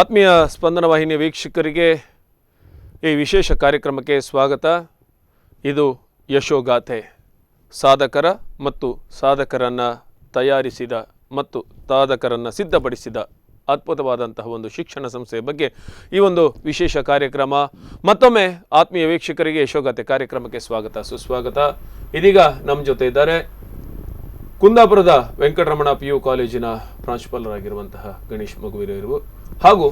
ಆತ್ಮೀಯ ಸ್ಪಂದನ ವಾಹಿನಿಯ ವೀಕ್ಷಕರಿಗೆ ಈ ವಿಶೇಷ ಕಾರ್ಯಕ್ರಮಕ್ಕೆ ಸ್ವಾಗತ. ಇದು ಯಶೋಗಾಥೆ, ಸಾಧಕರ ಮತ್ತು ಸಾಧಕರನ್ನು ತಯಾರಿಸಿದ ಮತ್ತು ಸಾಧಕರನ್ನು ಸಿದ್ಧಪಡಿಸಿದ ಅದ್ಭುತವಾದಂತಹ ಒಂದು ಶಿಕ್ಷಣ ಸಂಸ್ಥೆಯ ಬಗ್ಗೆ ಈ ಒಂದು ವಿಶೇಷ ಕಾರ್ಯಕ್ರಮ. ಮತ್ತೊಮ್ಮೆ ಆತ್ಮೀಯ ವೀಕ್ಷಕರಿಗೆ ಯಶೋಗಾಥೆ ಕಾರ್ಯಕ್ರಮಕ್ಕೆ ಸ್ವಾಗತ, ಸುಸ್ವಾಗತ. ಇದೀಗ ನಮ್ಮ ಜೊತೆ ಇದ್ದಾರೆ ಕುಂದಾಪುರದ ವೆಂಕಟರಮಣ PU ಕಾಲೇಜಿನ ಪ್ರಾಂಶುಪಾಲರಾಗಿರುವಂತಹ ಗಣೇಶ್ ಮಗುವೀರರು ಹಾಗೂ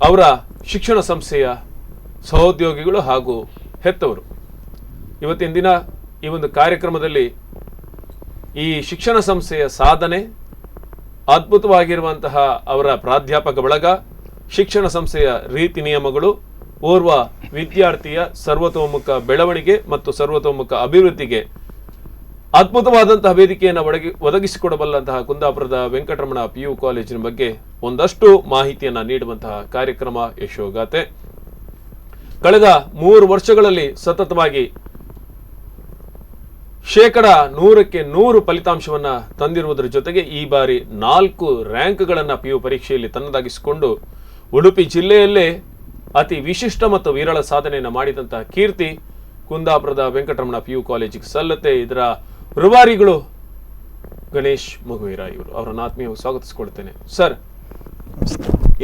ಅವರ ಶಿಕ್ಷಣ ಸಂಸ್ಥೆಯ ಸಹೋದ್ಯೋಗಿಗಳು ಹಾಗೂ ಹೆತ್ತವರು. ಇವತ್ತಿನ ದಿನ ಈ ಒಂದು ಕಾರ್ಯಕ್ರಮದಲ್ಲಿ ಈ ಶಿಕ್ಷಣ ಸಂಸ್ಥೆಯ ಸಾಧನೆ, ಅದ್ಭುತವಾಗಿರುವಂತಹ ಅವರ ಪ್ರಾಧ್ಯಾಪಕ ಬಳಗ, ಶಿಕ್ಷಣ ಸಂಸ್ಥೆಯ ರೀತಿ ನಿಯಮಗಳು, ಓರ್ವ ವಿದ್ಯಾರ್ಥಿಯ ಸರ್ವತೋಮುಖ ಬೆಳವಣಿಗೆ ಮತ್ತು ಸರ್ವತೋಮುಖ ಅಭಿವೃದ್ಧಿಗೆ ಅದ್ಭುತವಾದಂತಹ ವೇದಿಕೆಯನ್ನು ಒದಗಿಸಿಕೊಡಬಲ್ಲಂತಹ ಕುಂದಾಪುರದ ವೆಂಕಟರಮಣ PU ಕಾಲೇಜಿನ ಬಗ್ಗೆ ಒಂದಷ್ಟು ಮಾಹಿತಿಯನ್ನು ನೀಡುವಂತಹ ಕಾರ್ಯಕ್ರಮ ಯಶೋಗಾಥೆ. ಕಳೆದ 3 ವರ್ಷಗಳಲ್ಲಿ ಸತತವಾಗಿ 100% ಫಲಿತಾಂಶವನ್ನು ತಂದಿರುವುದರ ಜೊತೆಗೆ ಈ ಬಾರಿ 4 ರ್ಯಾಂಕ್ಗಳನ್ನು PU ಪರೀಕ್ಷೆಯಲ್ಲಿ ತನ್ನದಾಗಿಸಿಕೊಂಡು ಉಡುಪಿ ಜಿಲ್ಲೆಯಲ್ಲೇ ಅತಿ ವಿಶಿಷ್ಟ ಮತ್ತು ವಿರಳ ಸಾಧನೆಯನ್ನು ಮಾಡಿದಂತಹ ಕೀರ್ತಿ ಕುಂದಾಪುರದ ವೆಂಕಟರಮಣ PU ಕಾಲೇಜಿಗೆ ಸಲ್ಲತ್ತೆ. ಇದರ ರೂವಾರಿಗಳು ಗಣೇಶ್ ಮಗುವೀರ ಇವರು. ಅವರನ್ನು ಆತ್ಮೀಯವಾಗಿ ಸ್ವಾಗತಿಸಿಕೊಳ್ತೇನೆ. ಸರ್,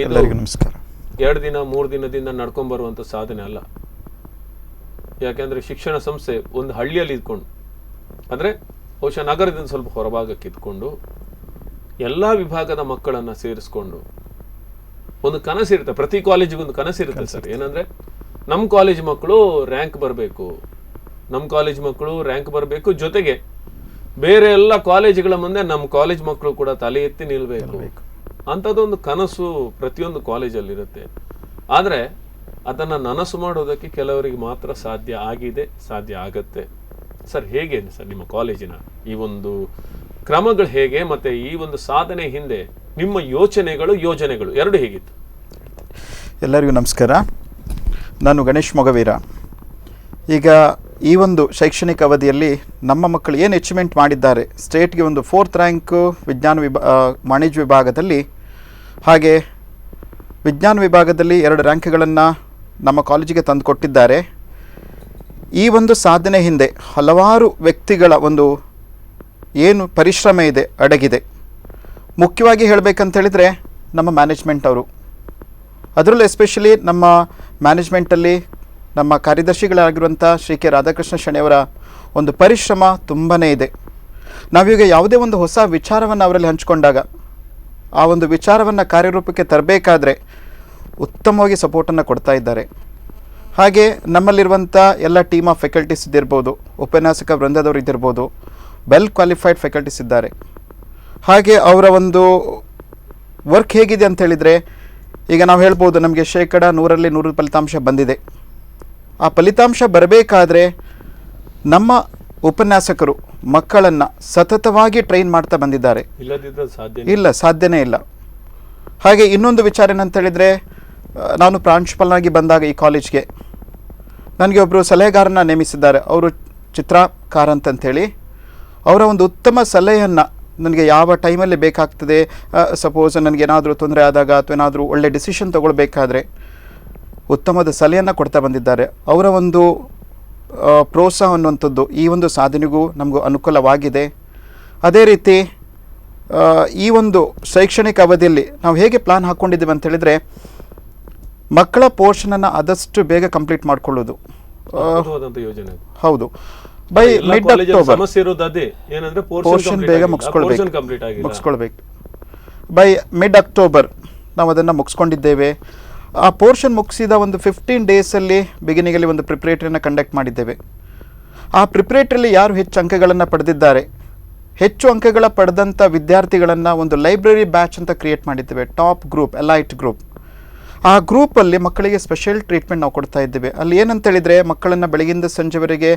ಎಲ್ಲರಿಗೂ ನಮಸ್ಕಾರ. 2 ದಿನ 3 ದಿನದಿಂದ ನಡ್ಕೊಂಡ್ ಬರುವಂತ ಸಾಧನೆ ಅಲ್ಲ. ಯಾಕೆಂದ್ರೆ ಶಿಕ್ಷಣ ಸಂಸ್ಥೆ ಒಂದು ಹಳ್ಳಿಯಲ್ಲಿ ಇದ್ಕೊಂಡು, ಅಂದ್ರೆ ಬಹುಶಃ ನಗರದಿಂದ ಸ್ವಲ್ಪ ಹೊರಭಾಗಕ್ಕೆ ಇದ್ಕೊಂಡು ಎಲ್ಲಾ ವಿಭಾಗದ ಮಕ್ಕಳನ್ನ ಸೇರಿಸ್ಕೊಂಡು ಒಂದು ಕನಸಿರುತ್ತೆ. ಪ್ರತಿ ಕಾಲೇಜಿಗೆ ಒಂದು ಕನಸಿರುತ್ತೆ ಸರ್. ಏನಂದ್ರೆ ನಮ್ಮ ಕಾಲೇಜ್ ಮಕ್ಕಳು ರ್ಯಾಂಕ್ ಬರಬೇಕು, ಜೊತೆಗೆ ಬೇರೆ ಎಲ್ಲ ಕಾಲೇಜುಗಳ ಮುಂದೆ ನಮ್ಮ ಕಾಲೇಜ್ ಮಕ್ಕಳು ಕೂಡ ತಲೆ ಎತ್ತಿ ನಿಲ್ಬೇಕು ಅಂಥದ್ದೊಂದು ಕನಸು ಪ್ರತಿಯೊಂದು ಕಾಲೇಜಲ್ಲಿ ಇರುತ್ತೆ. ಆದರೆ ಅದನ್ನು ನನಸು ಮಾಡೋದಕ್ಕೆ ಕೆಲವರಿಗೆ ಮಾತ್ರ ಸಾಧ್ಯ ಆಗಿದೆ, ಸಾಧ್ಯ ಆಗತ್ತೆ. ಸರ್, ಹೇಗೆ ಸರ್ ನಿಮ್ಮ ಕಾಲೇಜಿನ ಈ ಒಂದು ಕ್ರಮಗಳು ಹೇಗೆ, ಮತ್ತೆ ಈ ಒಂದು ಸಾಧನೆ ಹಿಂದೆ ನಿಮ್ಮ ಯೋಜನೆಗಳು ಎರಡು ಹೇಗಿತ್ತು? ಎಲ್ಲರಿಗೂ ನಮಸ್ಕಾರ. ನಾನು ಗಣೇಶ್ ಮೊಗವೀರ. ಈಗ ಈ ಒಂದು ಶೈಕ್ಷಣಿಕ ಅವಧಿಯಲ್ಲಿ ನಮ್ಮ ಮಕ್ಕಳು ಏನು ಅಚೀವ್ಮೆಂಟ್ ಮಾಡಿದ್ದಾರೆ, ಸ್ಟೇಟ್ಗೆ ಒಂದು 4th ರ್ಯಾಂಕು ವಾಣಿಜ್ಯ ವಿಭಾಗದಲ್ಲಿ, ಹಾಗೆ ವಿಜ್ಞಾನ ವಿಭಾಗದಲ್ಲಿ 2 ರ್ಯಾಂಕ್ಗಳನ್ನು ನಮ್ಮ ಕಾಲೇಜಿಗೆ ತಂದು ಕೊಟ್ಟಿದ್ದಾರೆ. ಈ ಒಂದು ಸಾಧನೆ ಹಿಂದೆ ಹಲವಾರು ವ್ಯಕ್ತಿಗಳ ಒಂದು ಏನು ಪರಿಶ್ರಮ ಇದೆ, ಅಡಗಿದೆ. ಮುಖ್ಯವಾಗಿ ಹೇಳಬೇಕಂತೇಳಿದರೆ ನಮ್ಮ ಮ್ಯಾನೇಜ್ಮೆಂಟ್ ಅವರು, ಅದರಲ್ಲೂ ಎಸ್ಪೆಷಲಿ ನಮ್ಮ ಮ್ಯಾನೇಜ್ಮೆಂಟಲ್ಲಿ ನಮ್ಮ ಕಾರ್ಯದರ್ಶಿಗಳಾಗಿರುವಂಥ ಶ್ರೀ ಕೆ ರಾಧಾಕೃಷ್ಣ ಶೆಣಿಯವರ ಒಂದು ಪರಿಶ್ರಮ ತುಂಬಾ ಇದೆ. ನಾವೀಗ ಯಾವುದೇ ಒಂದು ಹೊಸ ವಿಚಾರವನ್ನು ಅವರಲ್ಲಿ ಹಂಚಿಕೊಂಡಾಗ ಆ ಒಂದು ವಿಚಾರವನ್ನು ಕಾರ್ಯರೂಪಕ್ಕೆ ತರಬೇಕಾದ್ರೆ ಉತ್ತಮವಾಗಿ ಸಪೋರ್ಟನ್ನು ಕೊಡ್ತಾ ಇದ್ದಾರೆ. ಹಾಗೆ ನಮ್ಮಲ್ಲಿರುವಂಥ ಎಲ್ಲ ಟೀಮ್ ಆಫ್ ಫ್ಯಾಕಲ್ಟೀಸ್ ಇದ್ದಿರ್ಬೋದು, ಉಪನ್ಯಾಸಕ ವೃಂದದವರು ಇದ್ದಿರ್ಬೋದು, ವೆಲ್ ಕ್ವಾಲಿಫೈಡ್ ಫ್ಯಾಕಲ್ಟೀಸ್ ಇದ್ದಾರೆ. ಹಾಗೆ ಅವರ ಒಂದು ವರ್ಕ್ ಹೇಗಿದೆ ಅಂತ ಹೇಳಿದರೆ, ಈಗ ನಾವು ಹೇಳ್ಬೋದು ನಮಗೆ 100ರಲ್ಲಿ 100 ಫಲಿತಾಂಶ ಬಂದಿದೆ. ಆ ಫಲಿತಾಂಶ ಬರಬೇಕಾದ್ರೆ ನಮ್ಮ ಉಪನ್ಯಾಸಕರು ಮಕ್ಕಳನ್ನು ಸತತವಾಗಿ ಟ್ರೈನ್ ಮಾಡ್ತಾ ಬಂದಿದ್ದಾರೆ. ಸಾಧ್ಯನೇ ಇಲ್ಲ. ಹಾಗೆ ಇನ್ನೊಂದು ವಿಚಾರ ಏನಂತ ಹೇಳಿದರೆ, ನಾನು ಪ್ರಾಂಶುಪಾಲನಾಗಿ ಬಂದಾಗ ಈ ಕಾಲೇಜ್ಗೆ ನನಗೆ ಒಬ್ಬರು ಸಲಹೆಗಾರನ ನೇಮಿಸಿದ್ದಾರೆ. ಅವರು ಚಿತ್ರಕಾರ ಅಂತಂಥೇಳಿ. ಅವರ ಒಂದು ಉತ್ತಮ ಸಲಹೆಯನ್ನು ನನಗೆ ಯಾವ ಟೈಮಲ್ಲಿ ಬೇಕಾಗ್ತದೆ, ಸಪೋಸ್ ನನಗೇನಾದರೂ ತೊಂದರೆ ಆದಾಗ ಅಥವಾ ಏನಾದರೂ ಒಳ್ಳೆ ಡಿಸಿಷನ್ ತೊಗೊಳ್ಬೇಕಾದ್ರೆ ಉತ್ತಮವಾದ ಸಲಹೆಯನ್ನು ಕೊಡ್ತಾ ಬಂದಿದ್ದಾರೆ. ಅವರ ಒಂದು ಪ್ರೋತ್ಸಾಹ ಅನ್ನುವಂಥದ್ದು ಈ ಒಂದು ಸಾಧನೆಗೂ ನಮಗೂ ಅನುಕೂಲವಾಗಿದೆ. ಅದೇ ರೀತಿ ಈ ಒಂದು ಶೈಕ್ಷಣಿಕ ಅವಧಿಯಲ್ಲಿ ನಾವು ಹೇಗೆ ಪ್ಲಾನ್ ಹಾಕ್ಕೊಂಡಿದ್ದೀವಿ ಅಂತ ಹೇಳಿದರೆ, ಮಕ್ಕಳ ಪೋರ್ಷನನ್ನು ಆದಷ್ಟು ಬೇಗ ಕಂಪ್ಲೀಟ್ ಮಾಡಿಕೊಳ್ಳೋದು. ಹೌದು, ಬೈ ಮಿಡ್ ಅಕ್ಟೋಬರ್ ಪೋರ್ಷನ್ ಬೇಗ ಮುಗಿಸ್ಕೊಳ್ಬೇಕು. ಬೈ ಮಿಡ್ ಅಕ್ಟೋಬರ್ ನಾವು ಅದನ್ನು ಮುಗಿಸ್ಕೊಂಡಿದ್ದೇವೆ. ಆ ಪೋರ್ಷನ್ ಮುಗಿಸಿದ ಒಂದು 15 ಡೇಸಲ್ಲಿ ಬಿಗಿನಿಂಗಲ್ಲಿ ಒಂದು ಪ್ರಿಪ್ರೇಟರಿಯನ್ನು ಕಂಡಕ್ಟ್ ಮಾಡಿದ್ದೇವೆ. ಆ ಪ್ರಿಪ್ರೇಟರಿಯಲ್ಲಿ ಯಾರು ಹೆಚ್ಚು ಅಂಕಗಳನ್ನು ಪಡೆದಿದ್ದಾರೆ, ಹೆಚ್ಚು ಅಂಕಗಳ ಪಡೆದಂಥ ವಿದ್ಯಾರ್ಥಿಗಳನ್ನು ಒಂದು ಲೈಬ್ರರಿ ಬ್ಯಾಚ್ ಅಂತ ಕ್ರಿಯೇಟ್ ಮಾಡಿದ್ದೇವೆ. Top group, elite group. ಆ ಗ್ರೂಪಲ್ಲಿ ಮಕ್ಕಳಿಗೆ ಸ್ಪೆಷಲ್ ಟ್ರೀಟ್ಮೆಂಟ್ ನಾವು ಕೊಡ್ತಾ ಇದ್ದೇವೆ. ಅಲ್ಲಿ ಏನಂತೇಳಿದರೆ, ಮಕ್ಕಳನ್ನು ಬೆಳಗಿಂದ ಸಂಜೆವರೆಗೆ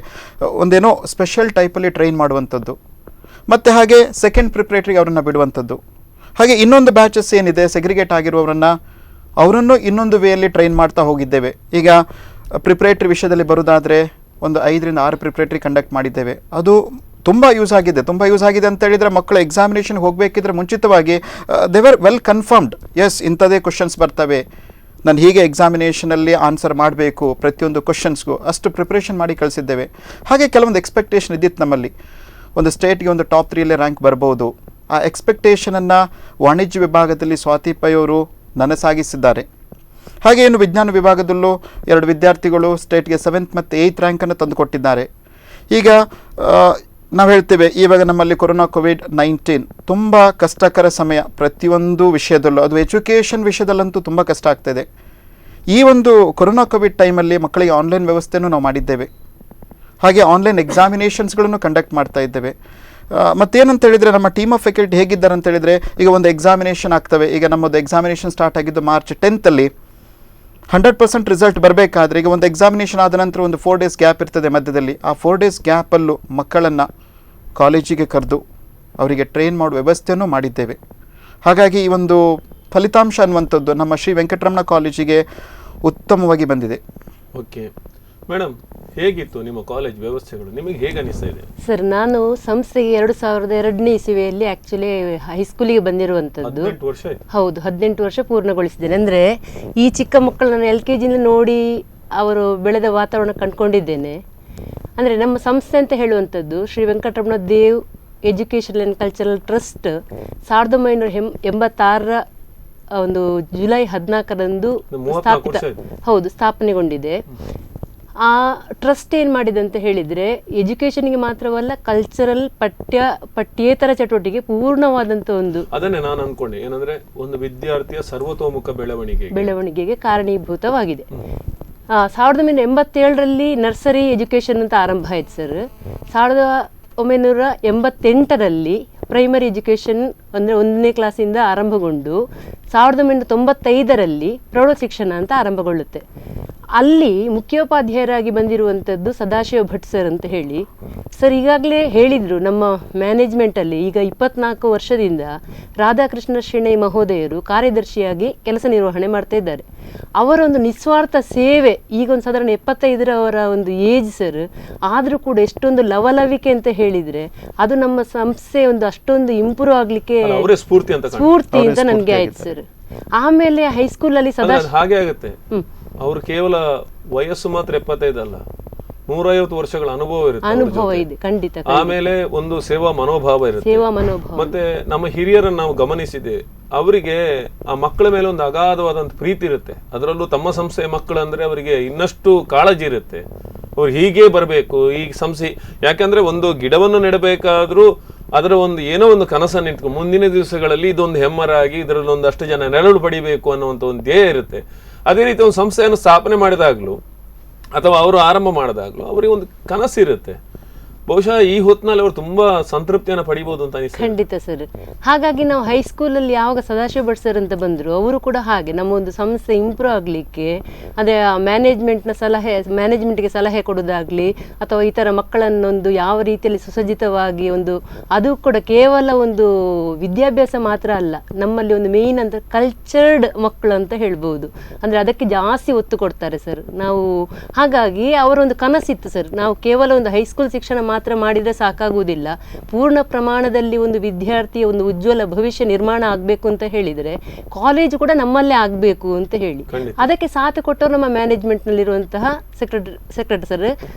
ಒಂದೇನೋ ಸ್ಪೆಷಲ್ ಟೈಪಲ್ಲಿ ಟ್ರೈನ್ ಮಾಡುವಂಥದ್ದು, ಮತ್ತು ಹಾಗೆ ಸೆಕೆಂಡ್ ಪ್ರಿಪ್ರೇಟರಿಗೆ ಅವರನ್ನು ಬಿಡುವಂಥದ್ದು. ಹಾಗೆ ಇನ್ನೊಂದು ಬ್ಯಾಚಸ್ ಏನಿದೆ ಸೆಗ್ರಿಗೇಟ್ ಆಗಿರುವವರನ್ನು, ಅವರನ್ನು ಇನ್ನೊಂದು ವೇಯಲ್ಲಿ ಟ್ರೈನ್ ಮಾಡ್ತಾ ಹೋಗಿದ್ದೇವೆ. ಈಗ ಪ್ರಿಪ್ರೇಟರಿ ವಿಷಯದಲ್ಲಿ ಬರೋದಾದರೆ ಒಂದು 5ರಿಂದ 6 ಪ್ರಿಪ್ರೇಟರಿ ಕಂಡಕ್ಟ್ ಮಾಡಿದ್ದೇವೆ. ಅದು ತುಂಬ ಯೂಸ್ ಆಗಿದೆ ಅಂತ ಹೇಳಿದರೆ ಮಕ್ಕಳು ಎಕ್ಸಾಮಿನೇಷನ್ಗೆ ಹೋಗಬೇಕಿದ್ರೆ ಮುಂಚಿತವಾಗಿ they were well confirmed, yes ಇಂಥದೇ ಕ್ವಶನ್ಸ್ ಬರ್ತವೆ, ನಾನು ಹೀಗೆ ಎಕ್ಸಾಮಿನೇಷನಲ್ಲಿ ಆನ್ಸರ್ ಮಾಡಬೇಕು ಪ್ರತಿಯೊಂದು ಕ್ವಶನ್ಸ್ಗೂ, ಅಷ್ಟು ಪ್ರಿಪ್ರೇಷನ್ ಮಾಡಿ ಕಳಿಸಿದ್ದೇವೆ. ಹಾಗೆ ಕೆಲವೊಂದು ಎಕ್ಸ್ಪೆಕ್ಟೇಷನ್ ಇದ್ದಿತ್ತು ನಮ್ಮಲ್ಲಿ, ಒಂದು ಸ್ಟೇಟ್ಗೆ ಒಂದು ಟಾಪ್ 3 ರ್ಯಾಂಕ್ ಬರ್ಬೋದು. ಆ ಎಕ್ಸ್ಪೆಕ್ಟೇಷನನ್ನು ವಾಣಿಜ್ಯ ವಿಭಾಗದಲ್ಲಿ ಸ್ವಾತಿ ಪೈ ಅವರು ನನಸಾಗಿಸಿದ್ದಾರೆ. ಹಾಗೆ ಇನ್ನು ವಿಜ್ಞಾನ ವಿಭಾಗದಲ್ಲೂ 2 ವಿದ್ಯಾರ್ಥಿಗಳು ಸ್ಟೇಟ್ಗೆ 7th ಮತ್ತು 8th ರ್ಯಾಂಕನ್ನು ತಂದುಕೊಟ್ಟಿದ್ದಾರೆ. ಈಗ ನಾವು ಹೇಳ್ತೇವೆ, ಇವಾಗ ನಮ್ಮಲ್ಲಿ ಕೊರೋನಾ ಕೋವಿಡ್-19 ತುಂಬ ಕಷ್ಟಕರ ಸಮಯ ಪ್ರತಿಯೊಂದು ವಿಷಯದಲ್ಲೂ, ಅದು ಎಜುಕೇಷನ್ ವಿಷಯದಲ್ಲಂತೂ ತುಂಬ ಕಷ್ಟ ಆಗ್ತಾಯಿದೆ. ಈ ಒಂದು ಕೊರೋನಾ ಕೋವಿಡ್ ಟೈಮಲ್ಲಿ ಮಕ್ಕಳಿಗೆ ಆನ್ಲೈನ್ ವ್ಯವಸ್ಥೆನೂ ನಾವು ಮಾಡಿದ್ದೇವೆ. ಹಾಗೆ ಆನ್ಲೈನ್ ಎಕ್ಸಾಮಿನೇಷನ್ಸ್ಗಳನ್ನು ಕಂಡಕ್ಟ್ ಮಾಡ್ತಾ ಇದ್ದೇವೆ. ಮತ್ತೇನಂತ ಹೇಳಿದರೆ ನಮ್ಮ ಟೀಮ್ ಆಫ್ ಫ್ಯಾಕಲ್ಟಿ ಹೇಗಿದ್ದಾರೆ ಅಂತ ಹೇಳಿದರೆ, ಈಗ ಒಂದು ಎಕ್ಸಾಮಿನೇಷನ್ ಆಗ್ತವೆ. ಈಗ ನಮ್ಮದು ಎಕ್ಸಾಮಿನೇಷನ್ ಸ್ಟಾರ್ಟ್ ಆಗಿದ್ದು ಮಾರ್ಚ್ 10th 100% ರಿಸಲ್ಟ್ ಬರಬೇಕಾದ್ರೆ ಈಗ ಒಂದು ಎಕ್ಸಾಮಿನೇಷನ್ ಆದ ನಂತರ ಒಂದು 4 days ಗ್ಯಾಪ್ ಇರ್ತದೆ ಮಧ್ಯದಲ್ಲಿ. ಆ 4 days ಗ್ಯಾಪಲ್ಲೂ ಮಕ್ಕಳನ್ನು ಕಾಲೇಜಿಗೆ ಕರೆದು ಅವರಿಗೆ ಟ್ರೈನ್ ಮಾಡುವ ವ್ಯವಸ್ಥೆಯನ್ನು ಮಾಡಿದ್ದೇವೆ. ಹಾಗಾಗಿ ಈ ಒಂದು ಫಲಿತಾಂಶ ಅನ್ನುವಂಥದ್ದು ನಮ್ಮ ಶ್ರೀ ವೆಂಕಟರಮಣ ಕಾಲೇಜಿಗೆ ಉತ್ತಮವಾಗಿ ಬಂದಿದೆ. ಓಕೆ ಮೇಡಮ್, ಹೇಗಿತ್ತು ನಿಮ್ಮ ಕಾಲೇಜ್ ವ್ಯವಸ್ಥೆಗಳು, ನಿಮಗೆ ಹೇಗೆ ಅನಿಸ್ತಾ ಇದೆ? ಸರ್, ನಾನು ಸಂಸ್ಥೆಗೆ 2002ನೇ ಇಸವಿಯಲ್ಲಿ ಆಕ್ಚುಲಿ ಹೈಸ್ಕೂಲಿಗೆ ಬಂದಿರುವಂಥದ್ದು. ಹೌದು, 18 ವರ್ಷ ಪೂರ್ಣಗೊಳಿಸಿದ್ದೇನೆ. ಅಂದರೆ ಈ ಚಿಕ್ಕ ಮಕ್ಕಳನ್ನು LKG ನೋಡಿ ಅವರು ಬೆಳೆದ ವಾತಾವರಣ ಕಂಡುಕೊಂಡಿದ್ದೇನೆ. ಅಂದರೆ ನಮ್ಮ ಸಂಸ್ಥೆ ಅಂತ ಹೇಳುವಂಥದ್ದು Shri Venkataramana Dev educational and cultural trust 1986 ಒಂದು ಜುಲೈ 14ರಂದು ಸ್ಥಾಪನೆಗೊಂಡಿದೆ. ಆ ಟ್ರಸ್ಟ್ ಏನು ಮಾಡಿದೆ ಅಂತ ಹೇಳಿದರೆ, ಎಜುಕೇಷನ್ಗೆ ಮಾತ್ರವಲ್ಲ, ಕಲ್ಚರಲ್ ಪಠ್ಯೇತರ ಚಟುವಟಿಕೆ ಪೂರ್ಣವಾದಂಥ ಅದನ್ನೇ ನಾನು ಅನ್ಕೊಂಡೆ, ಏನಂದ್ರೆ ಒಂದು ವಿದ್ಯಾರ್ಥಿಯ ಸರ್ವತೋಮುಖ ಬೆಳವಣಿಗೆಗೆ ಕಾರಣೀಭೂತವಾಗಿದೆ. 1987ರಲ್ಲಿ ನರ್ಸರಿ ಎಜುಕೇಷನ್ ಅಂತ ಆರಂಭ ಆಯ್ತು ಸರ್. 1988ರಲ್ಲಿ ಪ್ರೈಮರಿ ಎಜುಕೇಷನ್ ಅಂದರೆ 1ನೇ ಕ್ಲಾಸಿಂದ ಆರಂಭಗೊಂಡು 1995ರಲ್ಲಿ ಪ್ರೌಢ ಶಿಕ್ಷಣ ಅಂತ ಆರಂಭಗೊಳ್ಳುತ್ತೆ. ಅಲ್ಲಿ ಮುಖ್ಯೋಪಾಧ್ಯಾಯರಾಗಿ ಬಂದಿರುವಂಥದ್ದು ಸದಾಶಿವ ಭಟ್ ಸರ್ ಅಂತ ಹೇಳಿ. ಸರ್ ಈಗಾಗಲೇ ಹೇಳಿದರು, ನಮ್ಮ ಮ್ಯಾನೇಜ್ಮೆಂಟಲ್ಲಿ ಈಗ 24 ವರ್ಷದಿಂದ ರಾಧಾಕೃಷ್ಣ ಶೆಣೈ ಮಹೋದಯರು ಕಾರ್ಯದರ್ಶಿಯಾಗಿ ಕೆಲಸ ನಿರ್ವಹಣೆ ಮಾಡ್ತಾ ಇದ್ದಾರೆ. ಅವರ ಒಂದು ನಿಸ್ವಾರ್ಥ ಸೇವೆ, ಈಗ ಒಂದು ಸಾಧಾರಣ 75 ಅವರ ಒಂದು ಏಜ್ ಸರ್, ಆದರೂ ಕೂಡ ಎಷ್ಟೊಂದು ಲವಲವಿಕೆ ಅಂತ ಹೇಳಿದರೆ ಅದು ನಮ್ಮ ಸಂಸ್ಥೆ ಒಂದು ಅಷ್ಟೊಂದು ಇಂಪ್ರೂವ್ ಆಗಲಿಕ್ಕೆ ಸ್ಫೂರ್ತಿ ಅಂತ ನನಗೆ ಆಯ್ತು ಸರ್. ಆಮೇಲೆ ಹೈಸ್ಕೂಲಲ್ಲಿ ಹಾಗೆ ಆಗುತ್ತೆ. ಅವರು ಕೇವಲ ವಯಸ್ಸು ಮಾತ್ರ 75 ಅಲ್ಲ, 150 ವರ್ಷಗಳ ಅನುಭವ ಇದೆ ಖಂಡಿತ. ಆಮೇಲೆ ಒಂದು ಸೇವಾ ಮನೋಭಾವ ಇರುತ್ತೆ. ಮತ್ತೆ ನಮ್ಮ ಹಿರಿಯರನ್ನು ನಾವು ಗಮನಿಸಿದೆ, ಅವರಿಗೆ ಆ ಮಕ್ಕಳ ಮೇಲೆ ಒಂದು ಅಗಾಧವಾದಂತ ಪ್ರೀತಿ ಇರುತ್ತೆ. ಅದರಲ್ಲೂ ತಮ್ಮ ಸಂಸ್ಥೆಯ ಮಕ್ಕಳು ಅಂದ್ರೆ ಅವರಿಗೆ ಇನ್ನಷ್ಟು ಕಾಳಜಿ ಇರುತ್ತೆ. ಅವ್ರು ಹೀಗೆ ಬರಬೇಕು ಈ ಸಂಸ್ಥೆ, ಯಾಕಂದ್ರೆ ಒಂದು ಗಿಡವನ್ನು ನೆಡಬೇಕಾದ್ರೂ ಅದರ ಒಂದು ಏನೋ ಒಂದು ಕನಸನ್ನು ಇಟ್ಕೊಂಡು ಮುಂದಿನ ದಿವಸಗಳಲ್ಲಿ ಇದೊಂದು ಹೆಮ್ಮರಾಗಿ ಇದರಲ್ಲಿ ಒಂದಷ್ಟು ಜನ ನೆರಳು ಪಡಿಬೇಕು ಅನ್ನುವಂಥ ಒಂದು ಧ್ಯೇಯ ಇರುತ್ತೆ. ಅದೇ ರೀತಿ ಒಂದು ಸಂಸ್ಥೆಯನ್ನು ಸ್ಥಾಪನೆ ಮಾಡಿದಾಗಲೂ ಅಥವಾ ಅವರು ಆರಂಭ ಮಾಡಿದಾಗಲೂ ಅವರಿಗೆ ಒಂದು ಕನಸಿರುತ್ತೆ. ಬಹುಶಃ ಈ ಹೊತ್ತಿನಲ್ಲಿ ಅವರು ತುಂಬಾ ಸಂತೃಪ್ತಿಯನ್ನು ಪಡಿಬಹುದು ಅಂತ ಅನಿಸ್ತದೆ. ಖಂಡಿತ ಸರ್. ಹಾಗಾಗಿ ನಾವು ಹೈಸ್ಕೂಲಲ್ಲಿ ಯಾವಾಗ ಸದಾಶಿವ ಭಟ್ ಸರ್ ಅಂತ ಬಂದರು, ಅವರು ಕೂಡ ಹಾಗೆ ನಮ್ಮ ಒಂದು ಸಂಸ್ಥೆ ಇಂಪ್ರೂವ್ ಆಗಲಿಕ್ಕೆ ಅದೇ ಮ್ಯಾನೇಜ್ಮೆಂಟ್ಗೆ ಸಲಹೆ ಕೊಡೋದಾಗ್ಲಿ ಅಥವಾ ಈ ಥರ ಮಕ್ಕಳನ್ನೊಂದು ಯಾವ ರೀತಿಯಲ್ಲಿ ಸುಸಜ್ಜಿತವಾಗಿ ಒಂದು, ಅದು ಕೂಡ ಕೇವಲ ಒಂದು ವಿದ್ಯಾಭ್ಯಾಸ ಮಾತ್ರ ಅಲ್ಲ, ನಮ್ಮಲ್ಲಿ ಒಂದು ಮೇಯ್ನ್ ಅಂತ ಕಲ್ಚರ್ಡ್ ಮಕ್ಕಳು ಅಂತ ಹೇಳ್ಬೋದು. ಅಂದರೆ ಅದಕ್ಕೆ ಜಾಸ್ತಿ ಒತ್ತು ಕೊಡ್ತಾರೆ ಸರ್ ನಾವು. ಹಾಗಾಗಿ ಅವರೊಂದು ಕನಸಿತ್ತು ಸರ್, ನಾವು ಕೇವಲ ಒಂದು ಹೈಸ್ಕೂಲ್ ಶಿಕ್ಷಣ ಮಾತ್ರ ಮಾಡಿದ್ರೆ ಸಾಕಾಗುವುದಿಲ್ಲ, ಪೂರ್ಣ ಪ್ರಮಾಣದಲ್ಲಿ ಒಂದು ವಿದ್ಯಾರ್ಥಿಯ ಒಂದು ಉಜ್ವಲ ಭವಿಷ್ಯ ನಿರ್ಮಾಣ ಆಗಬೇಕು ಅಂತ ಹೇಳಿದರೆ ಕಾಲೇಜು ಕೂಡ ನಮ್ಮಲ್ಲೇ ಆಗಬೇಕು ಅಂತ ಹೇಳಿ ಅದಕ್ಕೆ ಸಾಥ್ ಕೊಟ್ಟವರು ನಮ್ಮ ಮ್ಯಾನೇಜ್ಮೆಂಟ್ ನಲ್ಲಿರುವಂತಹ ಸೆಕ್ರೆಟರಿ ಸರ್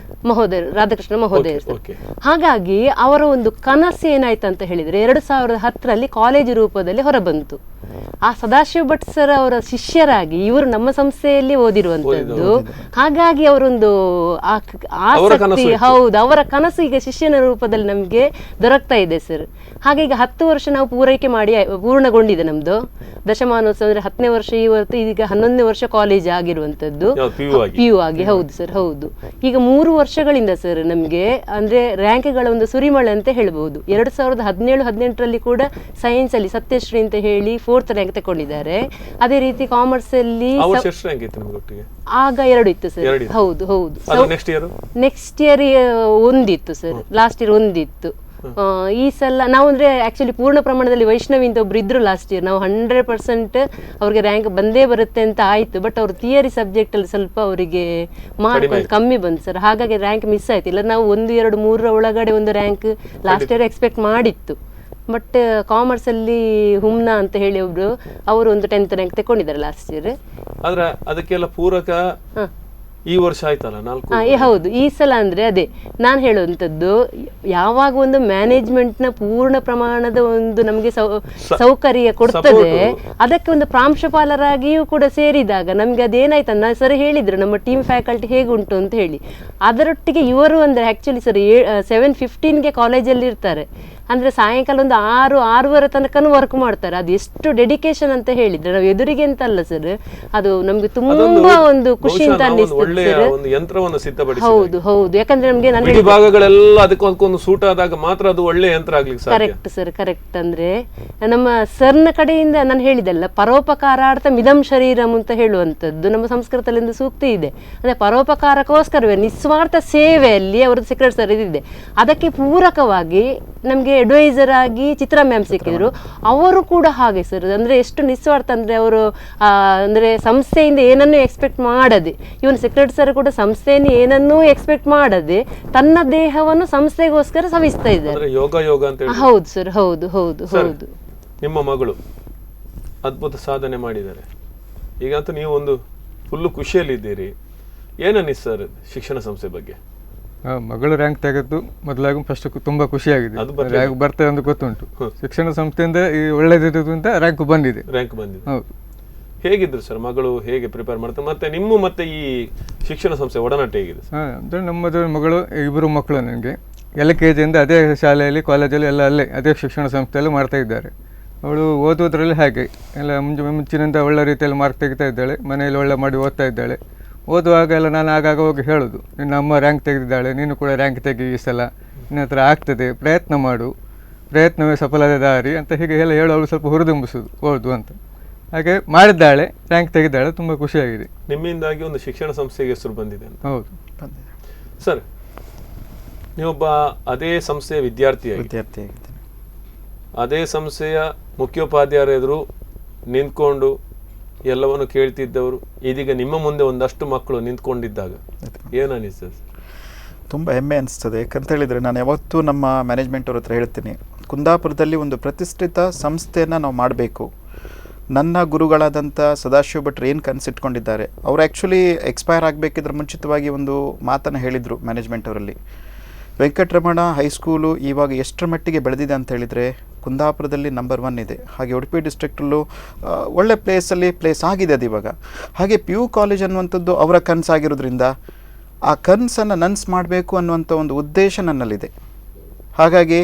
ಮಹೋದಯರು, ರಾಧಾಕೃಷ್ಣ ಮಹೋದಯರು ಸರ್. ಹಾಗಾಗಿ ಅವರ ಒಂದು ಕನಸು ಏನಾಯ್ತು ಅಂತ ಹೇಳಿದರೆ 2010ರಲ್ಲಿ ಕಾಲೇಜು ರೂಪದಲ್ಲಿ ಹೊರಬಂತು. ಆ ಸದಾಶಿವ ಭಟ್ ಸರ್ ಅವರ ಶಿಷ್ಯರಾಗಿ ಇವರು ನಮ್ಮ ಸಂಸ್ಥೆಯಲ್ಲಿ ಓದಿರುವಂತದ್ದು. ಹಾಗಾಗಿ ಅವರೊಂದು ಆಸಕ್ತಿ, ಹೌದು, ಅವರ ಕನಸು ಈಗ ಶಿಷ್ಯನ ರೂಪದಲ್ಲಿ ನಮಗೆ ದೊರಕ್ತಾ ಇದೆ ಸರ್. ಹಾಗೆ ಈಗ 10 ವರ್ಷ ನಾವು ಪೂರ್ಣಗೊಂಡಿದೆ ನಮ್ದು ದಶಮಾನೋತ್ಸವ. ಅಂದ್ರೆ 10ನೇ ವರ್ಷ ಇವತ್ತು, ಈಗ 11ನೇ ವರ್ಷ ಕಾಲೇಜ್ ಆಗಿರುವಂತದ್ದು PU ಆಗಿ. ಹೌದು ಸರ್, ಹೌದು. ಈಗ 3 ವರ್ಷಗಳಿಂದ ಸರ್ ನಮ್ಗೆ ಅಂದ್ರೆ ರ್ಯಾಂಕ್ಗಳ ಒಂದು ಸುರಿಮಳೆ ಅಂತ ಹೇಳ್ಬಹುದು. 2017-18ರಲ್ಲಿ ಕೂಡ ಸೈನ್ಸ್ ಅಲ್ಲಿ ಸತ್ಯಶ್ರೀ ಅಂತ ಹೇಳಿ 4th ರ್ಯಾಂಕ್ ತಗೊಂಡಿದ್ದಾರೆ. ಅದೇ ರೀತಿ ಕಾಮರ್ಸ್ ಅಲ್ಲಿ ಆಗ 2 ಇತ್ತು ಸರ್. ಹೌದು ಹೌದು. ನೆಕ್ಸ್ಟ್ ಇಯರ್ ಒಂದಿತ್ತು ಸರ್, ಲಾಸ್ಟ್ ಇಯರ್ ಒಂದಿತ್ತು. ಈ ಸಲ ನಾವು ಅಂದರೆ ಆ್ಯಕ್ಚುಲಿ ಪೂರ್ಣ ಪ್ರಮಾಣದಲ್ಲಿ ವೈಷ್ಣವಿ ಅಂತ ಒಬ್ರು ಇದ್ರು ಲಾಸ್ಟ್ ಇಯರ್. ನಾವು 100% ಅವ್ರಿಗೆ ರ್ಯಾಂಕ್ ಬಂದೇ ಬರುತ್ತೆ ಅಂತ ಆಯಿತು. ಬಟ್ ಅವ್ರ ಥಿಯರಿ ಸಬ್ಜೆಕ್ಟಲ್ಲಿ ಸ್ವಲ್ಪ ಅವರಿಗೆ ಮಾರ್ಕ್ ಕಮ್ಮಿ ಬಂತು ಸರ್. ಹಾಗಾಗಿ ರ್ಯಾಂಕ್ ಮಿಸ್ ಆಯ್ತು. ಇಲ್ಲ ನಾವು 1, 2, 3 ಒಳಗಡೆ ಒಂದು ರ್ಯಾಂಕ್ ಲಾಸ್ಟ್ ಇಯರ್ ಎಕ್ಸ್ಪೆಕ್ಟ್ ಮಾಡಿತ್ತು. ಬಟ್ ಕಾಮರ್ಸಲ್ಲಿ ಹುಮ್ನಾ ಅಂತ ಹೇಳಿ ಒಬ್ರು ಅವರು ಒಂದು 10th ರ್ಯಾಂಕ್ ತಗೊಂಡಿದ್ದಾರೆ ಲಾಸ್ಟ್ ಇಯರ್. ಆದ್ರೆ ಅದಕ್ಕೆಲ್ಲ ಪೂರಕ ಈ ವರ್ಷ ಆಯ್ತಲ್ಲ 4. ಹೌದು, ಈ ಸಲ ಅಂದ್ರೆ ಅದೇ ನಾನು ಹೇಳುವಂಥದ್ದು, ಯಾವಾಗ ಒಂದು ಮ್ಯಾನೇಜ್ಮೆಂಟ್ನ ಪೂರ್ಣ ಪ್ರಮಾಣದ ಒಂದು ನಮಗೆ ಸೌಕರ್ಯ ಕೊಡ್ತದೆ, ಅದಕ್ಕೆ ಒಂದು ಪ್ರಾಂಶುಪಾಲರಾಗಿಯೂ ಕೂಡ ಸೇರಿದಾಗ ನಮ್ಗೆ ಅದೇನಾಯ್ತಂದ ಸರ್ ಹೇಳಿದ್ರು ನಮ್ಮ ಟೀಮ್ ಫ್ಯಾಕಲ್ಟಿ ಹೇಗುಂಟು ಅಂತ ಹೇಳಿ. ಅದರೊಟ್ಟಿಗೆ ಇವರು ಅಂದ್ರೆ ಆಕ್ಚುಲಿ ಸರ್ 7:15ಗೆ ಕಾಲೇಜಲ್ಲಿ ಇರ್ತಾರೆ. ಅಂದ್ರೆ ಸಾಯಂಕಾಲ ಒಂದು 6-6:30 ತನಕನೂ ವರ್ಕ್ ಮಾಡ್ತಾರೆ. ಅದು ಎಷ್ಟು ಡೆಡಿಕೇಶನ್ ಅಂತ ಹೇಳಿದ್ರೆ ನಾವು ಎದುರಿಗೆ ಅಂತ ಅಲ್ಲ ಸರ್, ಅದು ನಮ್ಗೆ ತುಂಬಾ ಒಂದು ಖುಷಿ ಅಂತ ಅನ್ನಿಸ್ತದೆ ಸರ್. ಒಂದು ಯಂತ್ರವನ್ನು ಸಿದ್ಧಪಡಿಸಿ. ಹೌದು ಹೌದು, ಯಾಕಂದ್ರೆ ನಮ್ಗೆ ನಾನು ಈ ಭಾಗಗಳೆಲ್ಲ ಅದಕ್ಕೊಂದು ಸೂಟ್ ಆದಾಗ ಮಾತ್ರ ಅದು ಒಳ್ಳೆ ಯಂತ್ರ ಆಗ್ಲಿಕ್ಕೆ ಸಾಧ್ಯ. Correct sir, correct. ಅಂದ್ರೆ ನಮ್ಮ ಸರ್ನ ಕಡೆಯಿಂದ ನಾನು ಹೇಳಿದಲ್ಲ, ಪರೋಪಕಾರಾರ್ಥ ಮಿದಂ ಶರೀರಂ ಅಂತ ಹೇಳುವಂಥದ್ದು ನಮ್ಮ ಸಂಸ್ಕೃತದಲ್ಲಿ ಒಂದು ಸೂಕ್ತಿ ಇದೆ. ಅಂದ್ರೆ ಪರೋಪಕಾರಕ್ಕೋಸ್ಕರವೇ ನಿಸ್ವಾರ್ಥ ಸೇವೆಯಲ್ಲಿ ಅವರದ್ದು ಸೆಕ್ರೆಟರಿ ಸರ್ ಇದಿದೆ. ಅದಕ್ಕೆ ಪೂರಕವಾಗಿ ನಮ್ಗೆ ಅಡ್ವೈಸರ್ ಆಗಿ ಚಿತ್ರಾ ಮ್ಯಾಮ್ ಸಿಕ್ಕಿದ್ರು. ಅವರು ಕೂಡ ಹಾಗೆ ಸರ್, ಅಂದ್ರೆ ಎಷ್ಟು ನಿಸ್ವಾರ್ಥ ಅಂದ್ರೆ ಅವರು ಅಂದ್ರೆ ಸಂಸ್ಥೆಯಿಂದ ಏನನ್ನೂ ಎಕ್ಸ್ಪೆಕ್ಟ್ ಮಾಡದೆ, ಇವನು ಸೆಕ್ರೆಟರಿ ಸರ್ ಕೂಡ ಸಂಸ್ಥೆಯನ್ನು ಏನನ್ನೂ ಎಕ್ಸ್ಪೆಕ್ಟ್ ಮಾಡದೆ ತನ್ನ ದೇಹವನ್ನು ಸಂಸ್ಥೆಗೋಸ್ಕರ ಸವಿಸ್ತಾ ಇದ್ದಾರೆ. ಯೋಗ ಅಂತ ಹೇಳಿ. ಹೌದು ಸರ್, ಹೌದು ಹೌದು ಹೌದು. ನಿಮ್ಮ ಮಗಳು ಅದ್ಭುತ ಸಾಧನೆ ಮಾಡಿದ್ದಾರೆ. ಈಗಂತೂ ನೀವು ಒಂದು ಫುಲ್ಲು ಖುಷಿಯಲ್ಲಿದ್ದೀರಿ. ಏನನ್ನಿಸ್ ಸರ್ ಶಿಕ್ಷಣ ಸಂಸ್ಥೆ ಬಗ್ಗೆ? ಮಗಳು ರ್ಯಾಂಕ್ ತೆಗೆದು ಮೊದಲಾಗಿ ಫಸ್ಟ್ ತುಂಬಾ ಖುಷಿಯಾಗಿದೆ. ರ್ಯಾಂಕ್ ಬರ್ತದೆ ಅಂತ ಗೊತ್ತುಂಟು. ಶಿಕ್ಷಣ ಸಂಸ್ಥೆಯಿಂದ ಈ ಒಳ್ಳೆದಿರೋದು ಅಂತ ರ್ಯಾಂಕ್ ಬಂದಿದೆ. ಹೌದು. ಹೇಗಿದ್ರು ಸರ್ ಮಗಳು, ಹೇಗೆ ಪ್ರಿಪೇರ್ ಮಾಡ್ತಾರೆ, ಮತ್ತೆ ನಿಮ್ಮ ಮತ್ತೆ ಈ ಶಿಕ್ಷಣ ಸಂಸ್ಥೆ ಒಡನಾಟ ಹೇಗಿದೆ? ಅಂದರೆ ನಮ್ಮದು ಮಗಳು 2 ಮಕ್ಕಳು ನನಗೆ LKG ಇಂದ ಅದೇ ಶಾಲೆಯಲ್ಲಿ, ಕಾಲೇಜಲ್ಲಿ ಎಲ್ಲ ಅಲ್ಲೇ ಅದೇ ಶಿಕ್ಷಣ ಸಂಸ್ಥೆಯಲ್ಲಿ ಮಾಡ್ತಾ ಇದ್ದಾರೆ. ಅವಳು ಓದೋದ್ರಲ್ಲಿ ಹಾಗೆ ಎಲ್ಲ ಮುಂಚಿನಿಂದ ಒಳ್ಳೆ ರೀತಿಯಲ್ಲಿ ಮಾರ್ಕ್ ತೆಗಿತಾ ಇದ್ದಾಳೆ. ಮನೆಯಲ್ಲಿ ಒಳ್ಳೆ ಮಾಡಿ ಓದ್ತಾ ಇದ್ದಾಳೆ. ಓದುವಾಗ ಎಲ್ಲ ನಾನು ಆಗಾಗ ಹೋಗಿ ಹೇಳೋದು, ನಿನ್ನ ಅಮ್ಮ ರ್ಯಾಂಕ್ ತೆಗೆದಿದ್ದಾಳೆ, ನೀನು ಕೂಡ ರ್ಯಾಂಕ್ ತೆಗಿ ಈ ಸಲ, ನಿನ್ನ ಹತ್ರ ಆಗ್ತದೆ, ಪ್ರಯತ್ನ ಮಾಡು, ಪ್ರಯತ್ನವೇ ಸಫಲತೆ ದಾರಿ ಅಂತ ಹೀಗೆ ಎಲ್ಲ ಹೇಳೋಳು, ಸ್ವಲ್ಪ ಹುರಿದುಂಬಿಸೋದು ಓದು ಅಂತ. ಹಾಗೆ ಮಾಡಿದ್ದಾಳೆ, ರ್ಯಾಂಕ್ ತೆಗೆದಾಳೆ, ತುಂಬ ಖುಷಿಯಾಗಿದೆ. ನಿಮ್ಮಿಂದಾಗಿ ಒಂದು ಶಿಕ್ಷಣ ಸಂಸ್ಥೆಗೆ ಹೆಸರು ಬಂದಿದೆ. ಹೌದು ಸರ್, ನೀವೊಬ್ಬ ಅದೇ ಸಂಸ್ಥೆಯ ವಿದ್ಯಾರ್ಥಿಯಾಗಿದ್ದೇನೆ, ಅದೇ ಸಂಸ್ಥೆಯ ಮುಖ್ಯೋಪಾಧ್ಯಾಯರ ಎದುರು ನಿಂತ್ಕೊಂಡು ಎಲ್ಲವನ್ನು ಕೇಳ್ತಿದ್ದವರು, ಇದೀಗ ನಿಮ್ಮ ಮುಂದೆ ಒಂದಷ್ಟು ಮಕ್ಕಳು ನಿಂತ್ಕೊಂಡಿದ್ದಾಗ ಏನು ಅನಿಸ್ತದೆ? ತುಂಬ ಹೆಮ್ಮೆ ಅನಿಸ್ತದೆ. ಯಾಕಂತ ಹೇಳಿದರೆ, ನಾನು ಯಾವತ್ತೂ ನಮ್ಮ ಮ್ಯಾನೇಜ್ಮೆಂಟ್ ಅವ್ರ ಹತ್ರ ಹೇಳ್ತೀನಿ, ಕುಂದಾಪುರದಲ್ಲಿ ಒಂದು ಪ್ರತಿಷ್ಠಿತ ಸಂಸ್ಥೆಯನ್ನು ನಾವು ಮಾಡಬೇಕು. ನನ್ನ ಗುರುಗಳಾದಂಥ ಸದಾಶಿವ ಭಟ್ರು ಏನು ಕನಸಿಟ್ಕೊಂಡಿದ್ದಾರೆ, ಅವರು ಆ್ಯಕ್ಚುಲಿ ಎಕ್ಸ್ಪೈರ್ ಆಗಬೇಕಿದ್ರೆ ಮುಂಚಿತವಾಗಿ ಒಂದು ಮಾತನ್ನು ಹೇಳಿದರು ಮ್ಯಾನೇಜ್ಮೆಂಟ್ ಅವರಲ್ಲಿ. ವೆಂಕಟರಮಣ ಹೈಸ್ಕೂಲು ಇವಾಗ ಎಷ್ಟರ ಮಟ್ಟಿಗೆ ಬೆಳೆದಿದೆ ಅಂತ ಹೇಳಿದರೆ ಕುಂದಾಪುರದಲ್ಲಿ ನಂಬರ್ 1 ಇದೆ. ಹಾಗೆ ಉಡುಪಿ ಡಿಸ್ಟ್ರಿಕ್ಟಲ್ಲೂ ಒಳ್ಳೆ ಪ್ಲೇಸ್ ಆಗಿದೆ ಅದು ಇವಾಗ. ಹಾಗೆ PU ಕಾಲೇಜ್ ಅನ್ನುವಂಥದ್ದು ಅವರ ಕನಸಾಗಿರೋದ್ರಿಂದ ಆ ಕನಸನ್ನು ನನಸು ಮಾಡಬೇಕು ಅನ್ನುವಂಥ ಒಂದು ಉದ್ದೇಶ ನನ್ನಲ್ಲಿದೆ. ಹಾಗಾಗಿ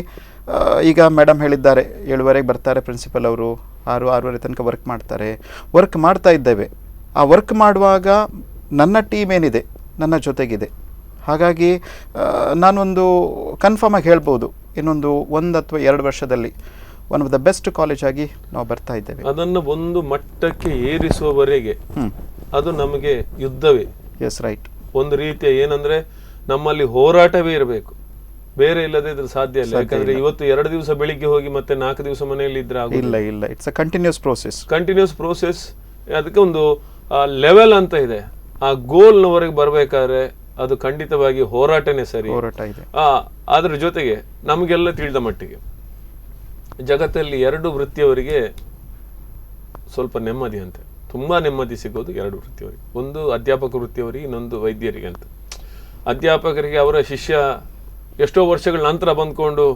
ಈಗ ಮೇಡಮ್ ಹೇಳಿದ್ದಾರೆ 7:30ಗೆ ಬರ್ತಾರೆ ಪ್ರಿನ್ಸಿಪಲ್ ಅವರು, 6-6:30 ತನಕ ವರ್ಕ್ ಮಾಡ್ತಾ ಇದ್ದೇವೆ. ಆ ವರ್ಕ್ ಮಾಡುವಾಗ ನನ್ನ ಟೀಮ್ ಏನಿದೆ ನನ್ನ ಜೊತೆಗಿದೆ. ಹಾಗಾಗಿ ನಾನೊಂದು ಕನ್ಫರ್ಮಾಗಿ ಹೇಳ್ಬೋದು, ಇನ್ನೊಂದು 1 ಅಥವಾ 2 ವರ್ಷದಲ್ಲಿ one of the best college ಆಗಿ ನಾವು ಬರ್ತಾ ಇದ್ದೇವೆ. ಅದನ್ನು ಒಂದು ಮಟ್ಟಕ್ಕೆ ಏರಿಸುವವರೆಗೆ ಅದು ನಮಗೆ ಯುದ್ಧವೇ. S, right. ಒಂದು ರೀತಿಯ ಏನಂದ್ರೆ ನಮ್ಮಲ್ಲಿ ಹೋರಾಟವೇ ಇರಬೇಕು, ಬೇರೆ ಇಲ್ಲದೆ ಇದ್ರೆ ಸಾಧ್ಯ ಇಲ್ಲ. ಯಾಕಂದ್ರೆ ಇವತ್ತು 2 ದಿವಸ ಬೆಳಿಗ್ಗೆ ಹೋಗಿ ಮತ್ತೆ 4 ದಿವಸ ಮನೆಯಲ್ಲಿ ಇದ್ರೆ ಇಲ್ಲ, ಇಟ್ಸ್ ಅ ಕಂಟಿನ್ಯೂಸ್ ಪ್ರೋಸೆಸ್. ಅದಕ್ಕೆ ಒಂದು ಲೆವೆಲ್ ಅಂತ ಇದೆ. ಆ ಗೋಲ್ನವರೆಗೆ ಬರ್ಬೇಕಾದ್ರೆ ಅದು ಖಂಡಿತವಾಗಿ ಹೋರಾಟನೇ ಸರಿ. ಹೋರಾಟ ಇದೆ. ಅದ್ರ ಜೊತೆಗೆ ನಮಗೆಲ್ಲ ತಿಳಿದ ಮಟ್ಟಿಗೆ ಜಗತ್ತಲ್ಲಿ 2 ವೃತ್ತಿಯವರಿಗೆ ಸ್ವಲ್ಪ ನೆಮ್ಮದಿ ಅಂತೆ, ತುಂಬಾ ನೆಮ್ಮದಿ ಸಿಗೋದು 2 ವೃತ್ತಿಯವರಿಗೆ. ಒಂದು ಅಧ್ಯಾಪಕ ವೃತ್ತಿಯವರಿಗೆ, ಇನ್ನೊಂದು ವೈದ್ಯರಿಗೆ ಅಂತ. ಅಧ್ಯಾಪಕರಿಗೆ ಅವರ ಶಿಷ್ಯ ಎಷ್ಟೋ ವರ್ಷಗಳ ನಂತರ ಬಂದ್ಕೊಂಡು,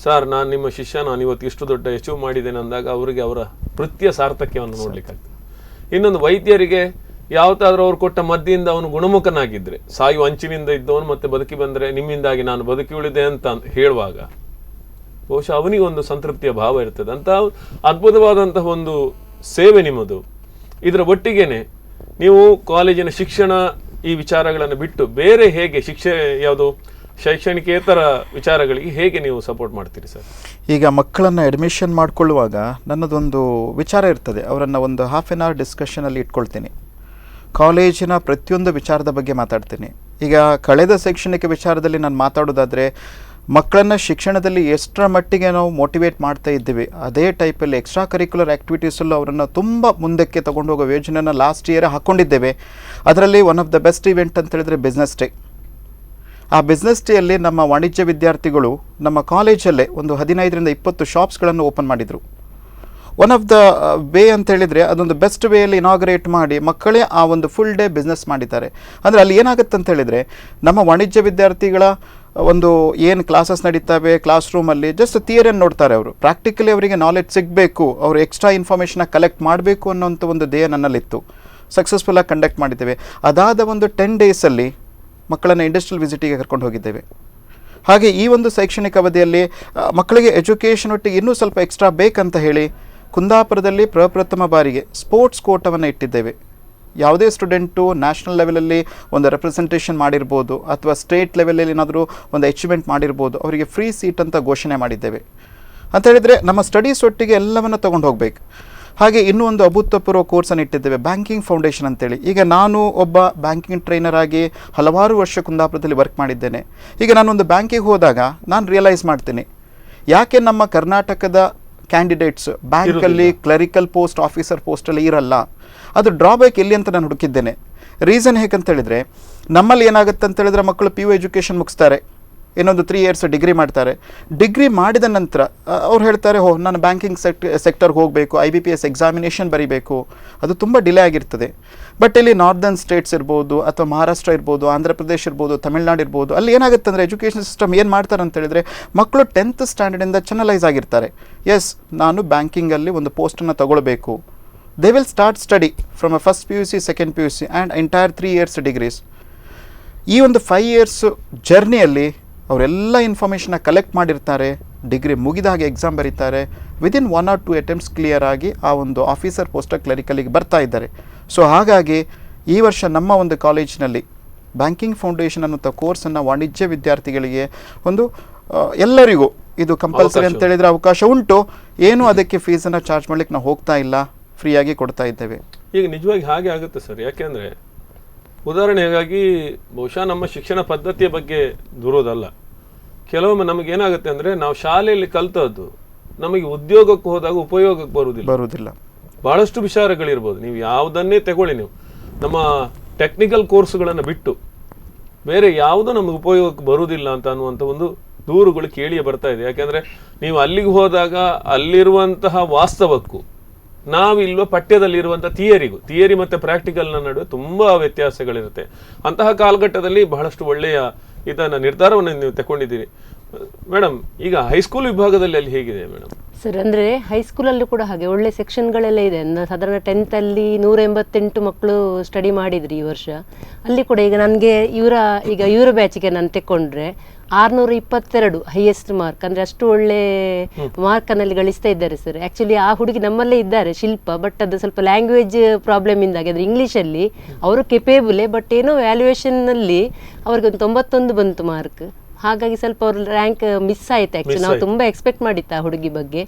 ಸರ್ ನಾನು ನಿಮ್ಮ ಶಿಷ್ಯ, ನಾನು ಇವತ್ತು ಇಷ್ಟು ದೊಡ್ಡ ಅಚೀವ್ ಮಾಡಿದ್ದೇನೆ ಅಂದಾಗ ಅವರಿಗೆ ಅವರ ವೃತ್ತಿಯ ಸಾರ್ಥಕ್ಯವನ್ನು ನೋಡ್ಲಿಕ್ಕಾಗ್ತದೆ. ಇನ್ನೊಂದು ವೈದ್ಯರಿಗೆ ಯಾವತ್ತಾದ್ರೂ ಅವ್ರು ಕೊಟ್ಟ ಮದ್ದಿಯಿಂದ ಅವನು ಗುಣಮುಖನಾಗಿದ್ರೆ, ಸಾಯುವ ಅಂಚಿನಿಂದ ಇದ್ದವನು ಮತ್ತೆ ಬದುಕಿ ಬಂದ್ರೆ ನಿಮ್ಮಿಂದಾಗಿ ನಾನು ಬದುಕಿ ಉಳಿದೆ ಅಂತ ಹೇಳುವಾಗ ಬಹುಶಃ ಅವನಿಗೆ ಒಂದು ಸಂತೃಪ್ತಿಯ ಭಾವ ಇರ್ತದೆ. ಅಂತ ಅದ್ಭುತವಾದಂತಹ ಒಂದು ಸೇವೆ ನಿಮ್ಮದು. ಇದರ ಒಟ್ಟಿಗೆನೆ ನೀವು ಕಾಲೇಜಿನ ಶಿಕ್ಷಣ ಈ ವಿಚಾರಗಳನ್ನು ಬಿಟ್ಟು ಬೇರೆ ಹೇಗೆ ಯಾವುದು ಶೈಕ್ಷಣಿಕೇತರ ವಿಚಾರಗಳಿಗೆ ಹೇಗೆ ನೀವು ಸಪೋರ್ಟ್ ಮಾಡ್ತೀರಿ ಸರ್? ಈಗ ಮಕ್ಕಳನ್ನು ಅಡ್ಮಿಷನ್ ಮಾಡ್ಕೊಳ್ಳುವಾಗ ನನ್ನದೊಂದು ವಿಚಾರ ಇರ್ತದೆ, ಅವರನ್ನು ಒಂದು ಹಾಫ್ ಆನ್ ಅವರ್ ಡಿಸ್ಕಷನಲ್ಲಿ ಇಟ್ಕೊಳ್ತೀನಿ. ಕಾಲೇಜಿನ ಪ್ರತಿಯೊಂದು ವಿಚಾರದ ಬಗ್ಗೆ ಮಾತಾಡ್ತೀನಿ. ಈಗ ಕಳೆದ ಶೈಕ್ಷಣಿಕ ವಿಚಾರದಲ್ಲಿ ನಾನು ಮಾತಾಡೋದಾದರೆ ಮಕ್ಕಳನ್ನು ಶಿಕ್ಷಣದಲ್ಲಿ ಎಷ್ಟರ ಮಟ್ಟಿಗೆ ನಾವು ಮೋಟಿವೇಟ್ ಮಾಡ್ತಾ ಇದ್ದೀವಿ, ಅದೇ ಟೈಪಲ್ಲಿ ಎಕ್ಸ್ಟ್ರಾ ಕರಿಕ್ಯುಲರ್ ಆ್ಯಕ್ಟಿವಿಟೀಸಲ್ಲೂ ಅವರನ್ನು ತುಂಬ ಮುಂದಕ್ಕೆ ತಗೊಂಡು ಹೋಗೋ ಯೋಜನೆಯನ್ನು ಲಾಸ್ಟ್ ಇಯರ್ ಹಾಕ್ಕೊಂಡಿದ್ದೇವೆ. ಅದರಲ್ಲಿ one of the best event ಅಂತ ಹೇಳಿದ್ರೆ ಬಿಸ್ನೆಸ್ ಡೇ. ಆ ಬಿಸ್ನೆಸ್ ಡೇಯಲ್ಲಿ ನಮ್ಮ ವಾಣಿಜ್ಯ ವಿದ್ಯಾರ್ಥಿಗಳು ನಮ್ಮ ಕಾಲೇಜಲ್ಲೇ ಒಂದು 15ರಿಂದ 20 ಶಾಪ್ಸ್ಗಳನ್ನು ಓಪನ್ ಮಾಡಿದರು. ಒನ್ ಆಫ್ ದ ವೇ ಅಂತ ಹೇಳಿದರೆ ಅದೊಂದು ಬೆಸ್ಟ್ ವೇಯಲ್ಲಿ ಇನಾಗ್ರೇಟ್ ಮಾಡಿ ಮಕ್ಕಳೇ ಆ ಒಂದು ಫುಲ್ ಡೇ ಬಿಸ್ನೆಸ್ ಮಾಡಿದ್ದಾರೆ. ಅಂದರೆ ಅಲ್ಲಿ ಏನಾಗುತ್ತೆ ಅಂತ ಹೇಳಿದರೆ ನಮ್ಮ ವಾಣಿಜ್ಯ ವಿದ್ಯಾರ್ಥಿಗಳ ಒಂದು ಏನು ಕ್ಲಾಸಸ್ ನಡೀತವೆ ಕ್ಲಾಸ್ ರೂಮಲ್ಲಿ ಜಸ್ಟ್ ಥಿಯರಿಯನ್ನು ನೋಡ್ತಾರೆ. ಅವರು ಪ್ರಾಕ್ಟಿಕಲಿ ಅವರಿಗೆ ನಾಲೆಡ್ಜ್ ಸಿಗಬೇಕು, ಅವರು ಎಕ್ಸ್ಟ್ರಾ ಇನ್ಫಾರ್ಮೇಷನ್ನ ಕಲೆಕ್ಟ್ ಮಾಡಬೇಕು ಅನ್ನೋಂಥ ಒಂದು ಧ್ಯೇಯ ನನ್ನಲ್ಲಿತ್ತು. ಸಕ್ಸಸ್ಫುಲ್ಲಾಗಿ ಕಂಡಕ್ಟ್ ಮಾಡಿದ್ದೇವೆ. ಅದಾದ ಒಂದು 10 ಡೇಸಲ್ಲಿ ಮಕ್ಕಳನ್ನು ಇಂಡಸ್ಟ್ರಿಯಲ್ ವಿಸಿಟಿಗೆ ಕರ್ಕೊಂಡು ಹೋಗಿದ್ದೇವೆ. ಹಾಗೆ ಈ ಒಂದು ಶೈಕ್ಷಣಿಕ ಅವಧಿಯಲ್ಲಿ ಮಕ್ಕಳಿಗೆ ಎಜುಕೇಷನ್ ಒಟ್ಟಿಗೆ ಇನ್ನೂ ಸ್ವಲ್ಪ ಎಕ್ಸ್ಟ್ರಾ ಬೇಕಂತ ಹೇಳಿ ಕುಂದಾಪುರದಲ್ಲಿ ಪ್ರಪ್ರಥಮ ಬಾರಿಗೆ ಸ್ಪೋರ್ಟ್ಸ್ ಕೋಟವನ್ನು ಇಟ್ಟಿದ್ದೇವೆ. ಯಾವುದೇ ಸ್ಟೂಡೆಂಟು ನ್ಯಾಷನಲ್ ಲೆವೆಲಲ್ಲಿ ಒಂದು ರೆಪ್ರೆಸೆಂಟೇಷನ್ ಮಾಡಿರ್ಬೋದು ಅಥವಾ ಸ್ಟೇಟ್ ಲೆವೆಲಲ್ಲಿ ಏನಾದರೂ ಒಂದು ಅಚೀವ್ಮೆಂಟ್ ಮಾಡಿರ್ಬೋದು, ಅವರಿಗೆ ಫ್ರೀ ಸೀಟ್ ಅಂತ ಘೋಷಣೆ ಮಾಡಿದ್ದೇವೆ. ಅಂತ ಹೇಳಿದರೆ ನಮ್ಮ ಸ್ಟಡೀಸ್ ಒಟ್ಟಿಗೆ ಎಲ್ಲವನ್ನು ತೊಗೊಂಡು ಹೋಗಬೇಕು. ಹಾಗೆ ಇನ್ನೂ ಒಂದು ಅಭೂತಪೂರ್ವ ಕೋರ್ಸನ್ನು ಇಟ್ಟಿದ್ದೇವೆ, ಬ್ಯಾಂಕಿಂಗ್ ಫೌಂಡೇಶನ್ ಅಂತೇಳಿ. ಈಗ ನಾನು ಒಬ್ಬ ಬ್ಯಾಂಕಿಂಗ್ ಟ್ರೈನರ್ ಆಗಿ ಹಲವಾರು ವರ್ಷ ಕುಂದಾಪುರದಲ್ಲಿ ವರ್ಕ್ ಮಾಡಿದ್ದೇನೆ. ಈಗ ನಾನೊಂದು ಬ್ಯಾಂಕಿಗೆ ಹೋದಾಗ ನಾನು ರಿಯಲೈಸ್ ಮಾಡ್ತೀನಿ, ಯಾಕೆ ನಮ್ಮ ಕರ್ನಾಟಕದ ಕ್ಯಾಂಡಿಡೇಟ್ಸ್ ಬ್ಯಾಂಕಲ್ಲಿ ಕ್ಲರಿಕಲ್ ಪೋಸ್ಟ್ ಆಫೀಸರ್ ಪೋಸ್ಟಲ್ಲಿ ಇರಲ್ಲ. ಅದು ಡ್ರಾಬ್ಯಾಕ್ ಎಲ್ಲಿ ಅಂತ ನಾನು ಹುಡುಕಿದ್ದೇನೆ. ರೀಸನ್ ಹೇಗಂತ ಹೇಳಿದರೆ ನಮ್ಮಲ್ಲಿ ಏನಾಗುತ್ತೆ ಅಂತ ಹೇಳಿದ್ರೆ ಮಕ್ಕಳು PU ಎಜುಕೇಷನ್ ಮುಗಿಸ್ತಾರೆ, ಇನ್ನೊಂದು 3 ಇಯರ್ಸ್ ಡಿಗ್ರಿ ಮಾಡ್ತಾರೆ. ಡಿಗ್ರಿ ಮಾಡಿದ ನಂತರ ಅವ್ರು ಹೇಳ್ತಾರೆ, ನಾನು ಬ್ಯಾಂಕಿಂಗ್ ಸೆಕ್ಟರ್ಗೆ ಹೋಗಬೇಕು, IBPS ಎಕ್ಸಾಮಿನೇಷನ್ ಬರೀಬೇಕು, ಅದು ತುಂಬ ಡಿಲೇ ಆಗಿರ್ತದೆ. ಬಟ್ ಇಲ್ಲಿ ನಾರ್ದರ್ನ್ ಸ್ಟೇಟ್ಸ್ ಇರ್ಬೋದು ಅಥವಾ ಮಹಾರಾಷ್ಟ್ರ ಇರ್ಬೋದು, ಆಂಧ್ರ ಪ್ರದೇಶ ಇರ್ಬೋದು, ತಮಿಳ್ನಾಡು ಇರ್ಬೋದು, ಅಲ್ಲಿ ಏನಾಗುತ್ತೆ ಅಂದರೆ ಎಜುಕೇಷನ್ ಸಿಸ್ಟಮ್ ಏನು ಮಾಡ್ತಾರೆ ಅಂತ ಹೇಳಿದರೆ ಮಕ್ಕಳು 10th ಸ್ಟ್ಯಾಂಡರ್ಡಿಂದ ಚೆನಲೈಸ್ ಆಗಿರ್ತಾರೆ. ಎಸ್, ನಾನು ಬ್ಯಾಂಕಿಂಗಲ್ಲಿ ಒಂದು ಪೋಸ್ಟನ್ನು ತಗೊಳ್ಬೇಕು. They will start study from first PUC, second PUC and entire 3 years degrees. ಈ ಒಂದು 5 ಇಯರ್ಸ್ ಜರ್ನಿಯಲ್ಲಿ ಅವರೆಲ್ಲ ಇನ್ಫಾರ್ಮೇಷನ್ನ ಕಲೆಕ್ಟ್ ಮಾಡಿರ್ತಾರೆ. ಡಿಗ್ರಿ ಮುಗಿದ ಹಾಗೆ ಎಕ್ಸಾಮ್ ಬರೀತಾರೆ. ವಿದಿನ್ 1 or 2 ಅಟೆಂಪ್ಟ್ಸ್ ಕ್ಲಿಯರ್ ಆಗಿ ಆ ಒಂದು ಆಫೀಸರ್ ಪೋಸ್ಟ ಕ್ಲರಿಕಲಿಗೆ ಬರ್ತಾ ಇದ್ದಾರೆ. ಸೊ ಹಾಗಾಗಿ ಈ ವರ್ಷ ನಮ್ಮ ಒಂದು ಕಾಲೇಜಿನಲ್ಲಿ ಬ್ಯಾಂಕಿಂಗ್ ಫೌಂಡೇಶನ್ ಅನ್ನುವಂಥ ಕೋರ್ಸನ್ನು ವಾಣಿಜ್ಯ ವಿದ್ಯಾರ್ಥಿಗಳಿಗೆ ಒಂದು ಎಲ್ಲರಿಗೂ ಇದು ಕಂಪಲ್ಸರಿ ಅಂತ ಹೇಳಿದರೆ ಅವಕಾಶ ಉಂಟು. ಏನು ಅದಕ್ಕೆ ಫೀಸನ್ನು ಚಾರ್ಜ್ ಮಾಡಲಿಕ್ಕೆ ನಾವು ಹೋಗ್ತಾ ಇಲ್ಲ, ಫ್ರೀಯಾಗಿ ಕೊಡ್ತಾ ಇದ್ದೇವೆ. ಈಗ ನಿಜವಾಗಿ ಹಾಗೆ ಆಗುತ್ತೆ ಸರ್. ಯಾಕೆಂದರೆ ಉದಾಹರಣೆಗಾಗಿ ಬಹುಶಃ ನಮ್ಮ ಶಿಕ್ಷಣ ಪದ್ಧತಿಯ ಬಗ್ಗೆ ದೂರೋದಲ್ಲ, ಕೆಲವೊಮ್ಮೆ ನಮಗೇನಾಗುತ್ತೆ ಅಂದರೆ ನಾವು ಶಾಲೆಯಲ್ಲಿ ಕಲ್ತದ್ದು ನಮಗೆ ಉದ್ಯೋಗಕ್ಕೆ ಹೋದಾಗ ಉಪಯೋಗಕ್ಕೆ ಬರುವುದಿಲ್ಲ. ಬಹಳಷ್ಟು ವಿಚಾರಗಳಿರ್ಬೋದು, ನೀವು ಯಾವುದನ್ನೇ ತಗೊಳ್ಳಿ, ನೀವು ನಮ್ಮ ಟೆಕ್ನಿಕಲ್ ಕೋರ್ಸ್ಗಳನ್ನು ಬಿಟ್ಟು ಬೇರೆ ಯಾವುದೂ ನಮಗೆ ಉಪಯೋಗಕ್ಕೆ ಬರುವುದಿಲ್ಲ ಅಂತ ಅನ್ನುವಂಥ ಒಂದು ದೂರುಗಳು ಕೇಳಿಯೇ ಬರ್ತಾ ಇದೆ. ಯಾಕೆಂದರೆ ನೀವು ಅಲ್ಲಿಗೆ ಹೋದಾಗ ಅಲ್ಲಿರುವಂತಹ ವಾಸ್ತವಕ್ಕೂ ನಾವಿಲ್ವ ಪಠ್ಯದಲ್ಲಿರುವಂಥ ಥಿಯರಿ ಮತ್ತು ಪ್ರಾಕ್ಟಿಕಲ್ನ ನಡುವೆ ತುಂಬ ವ್ಯತ್ಯಾಸಗಳಿರುತ್ತೆ. ಅಂತಹ ಕಾಲಘಟ್ಟದಲ್ಲಿ ಬಹಳಷ್ಟು ಒಳ್ಳೆಯ ಇದನ್ನು ನಿರ್ಧಾರವನ್ನು ನೀವು ತಗೊಂಡಿದ್ದೀರಿ ಮೇಡಮ್. ಈಗ ಹೈಸ್ಕೂಲ್ ವಿಭಾಗದಲ್ಲಿ ಅಲ್ಲಿ ಹೇಗಿದೆ ಮೇಡಮ್? ಸರ್, ಅಂದರೆ ಹೈಸ್ಕೂಲಲ್ಲೂ ಕೂಡ ಹಾಗೆ ಒಳ್ಳೆ ಸೆಕ್ಷನ್ಗಳೆಲ್ಲ ಇದೆ. ಸಾಧಾರಣ 10th ಅಲ್ಲಿ 188 ಮಕ್ಕಳು ಸ್ಟಡಿ ಮಾಡಿದ್ರು ಈ ವರ್ಷ. ಅಲ್ಲಿ ಕೂಡ ಈಗ ನನಗೆ ಇವರ ಬ್ಯಾಚಿಗೆ ನಾನು ತೆಕ್ಕೊಂಡ್ರೆ 622 ಹೈಯೆಸ್ಟ್ ಮಾರ್ಕ್, ಅಂದರೆ ಅಷ್ಟು ಒಳ್ಳೆ ಮಾರ್ಕನ್ನಲ್ಲಿ ಗಳಿಸ್ತಾ ಇದ್ದಾರೆ ಸರ್. ಆ್ಯಕ್ಚುಲಿ ಆ ಹುಡುಗಿ ನಮ್ಮಲ್ಲೇ ಇದ್ದಾರೆ, ಶಿಲ್ಪ. ಬಟ್ ಅದು ಸ್ವಲ್ಪ ಲ್ಯಾಂಗ್ವೇಜ್ ಪ್ರಾಬ್ಲಮ್ ಇಂದಾಗಿ, ಅಂದರೆ ಇಂಗ್ಲೀಷಲ್ಲಿ ಅವರು ಕೆಪೇಬಲೇ, ಬಟ್ ಏನೋ ವ್ಯಾಲ್ಯೂಯೇಷನ್ನಲ್ಲಿ ಅವ್ರಿಗೆ ಒಂದು 91 ಬಂತು ಮಾರ್ಕ್. ಹಾಗಾಗಿ ಸ್ವಲ್ಪ ಅವ್ರ ರ್ಯಾಂಕ್ ಮಿಸ್ ಆಯ್ತು. ಆ್ಯಕ್ಚುಲಿ ನಾವು ತುಂಬ ಎಕ್ಸ್ಪೆಕ್ಟ್ ಮಾಡಿತ್ತು ಆ ಹುಡುಗಿ ಬಗ್ಗೆ.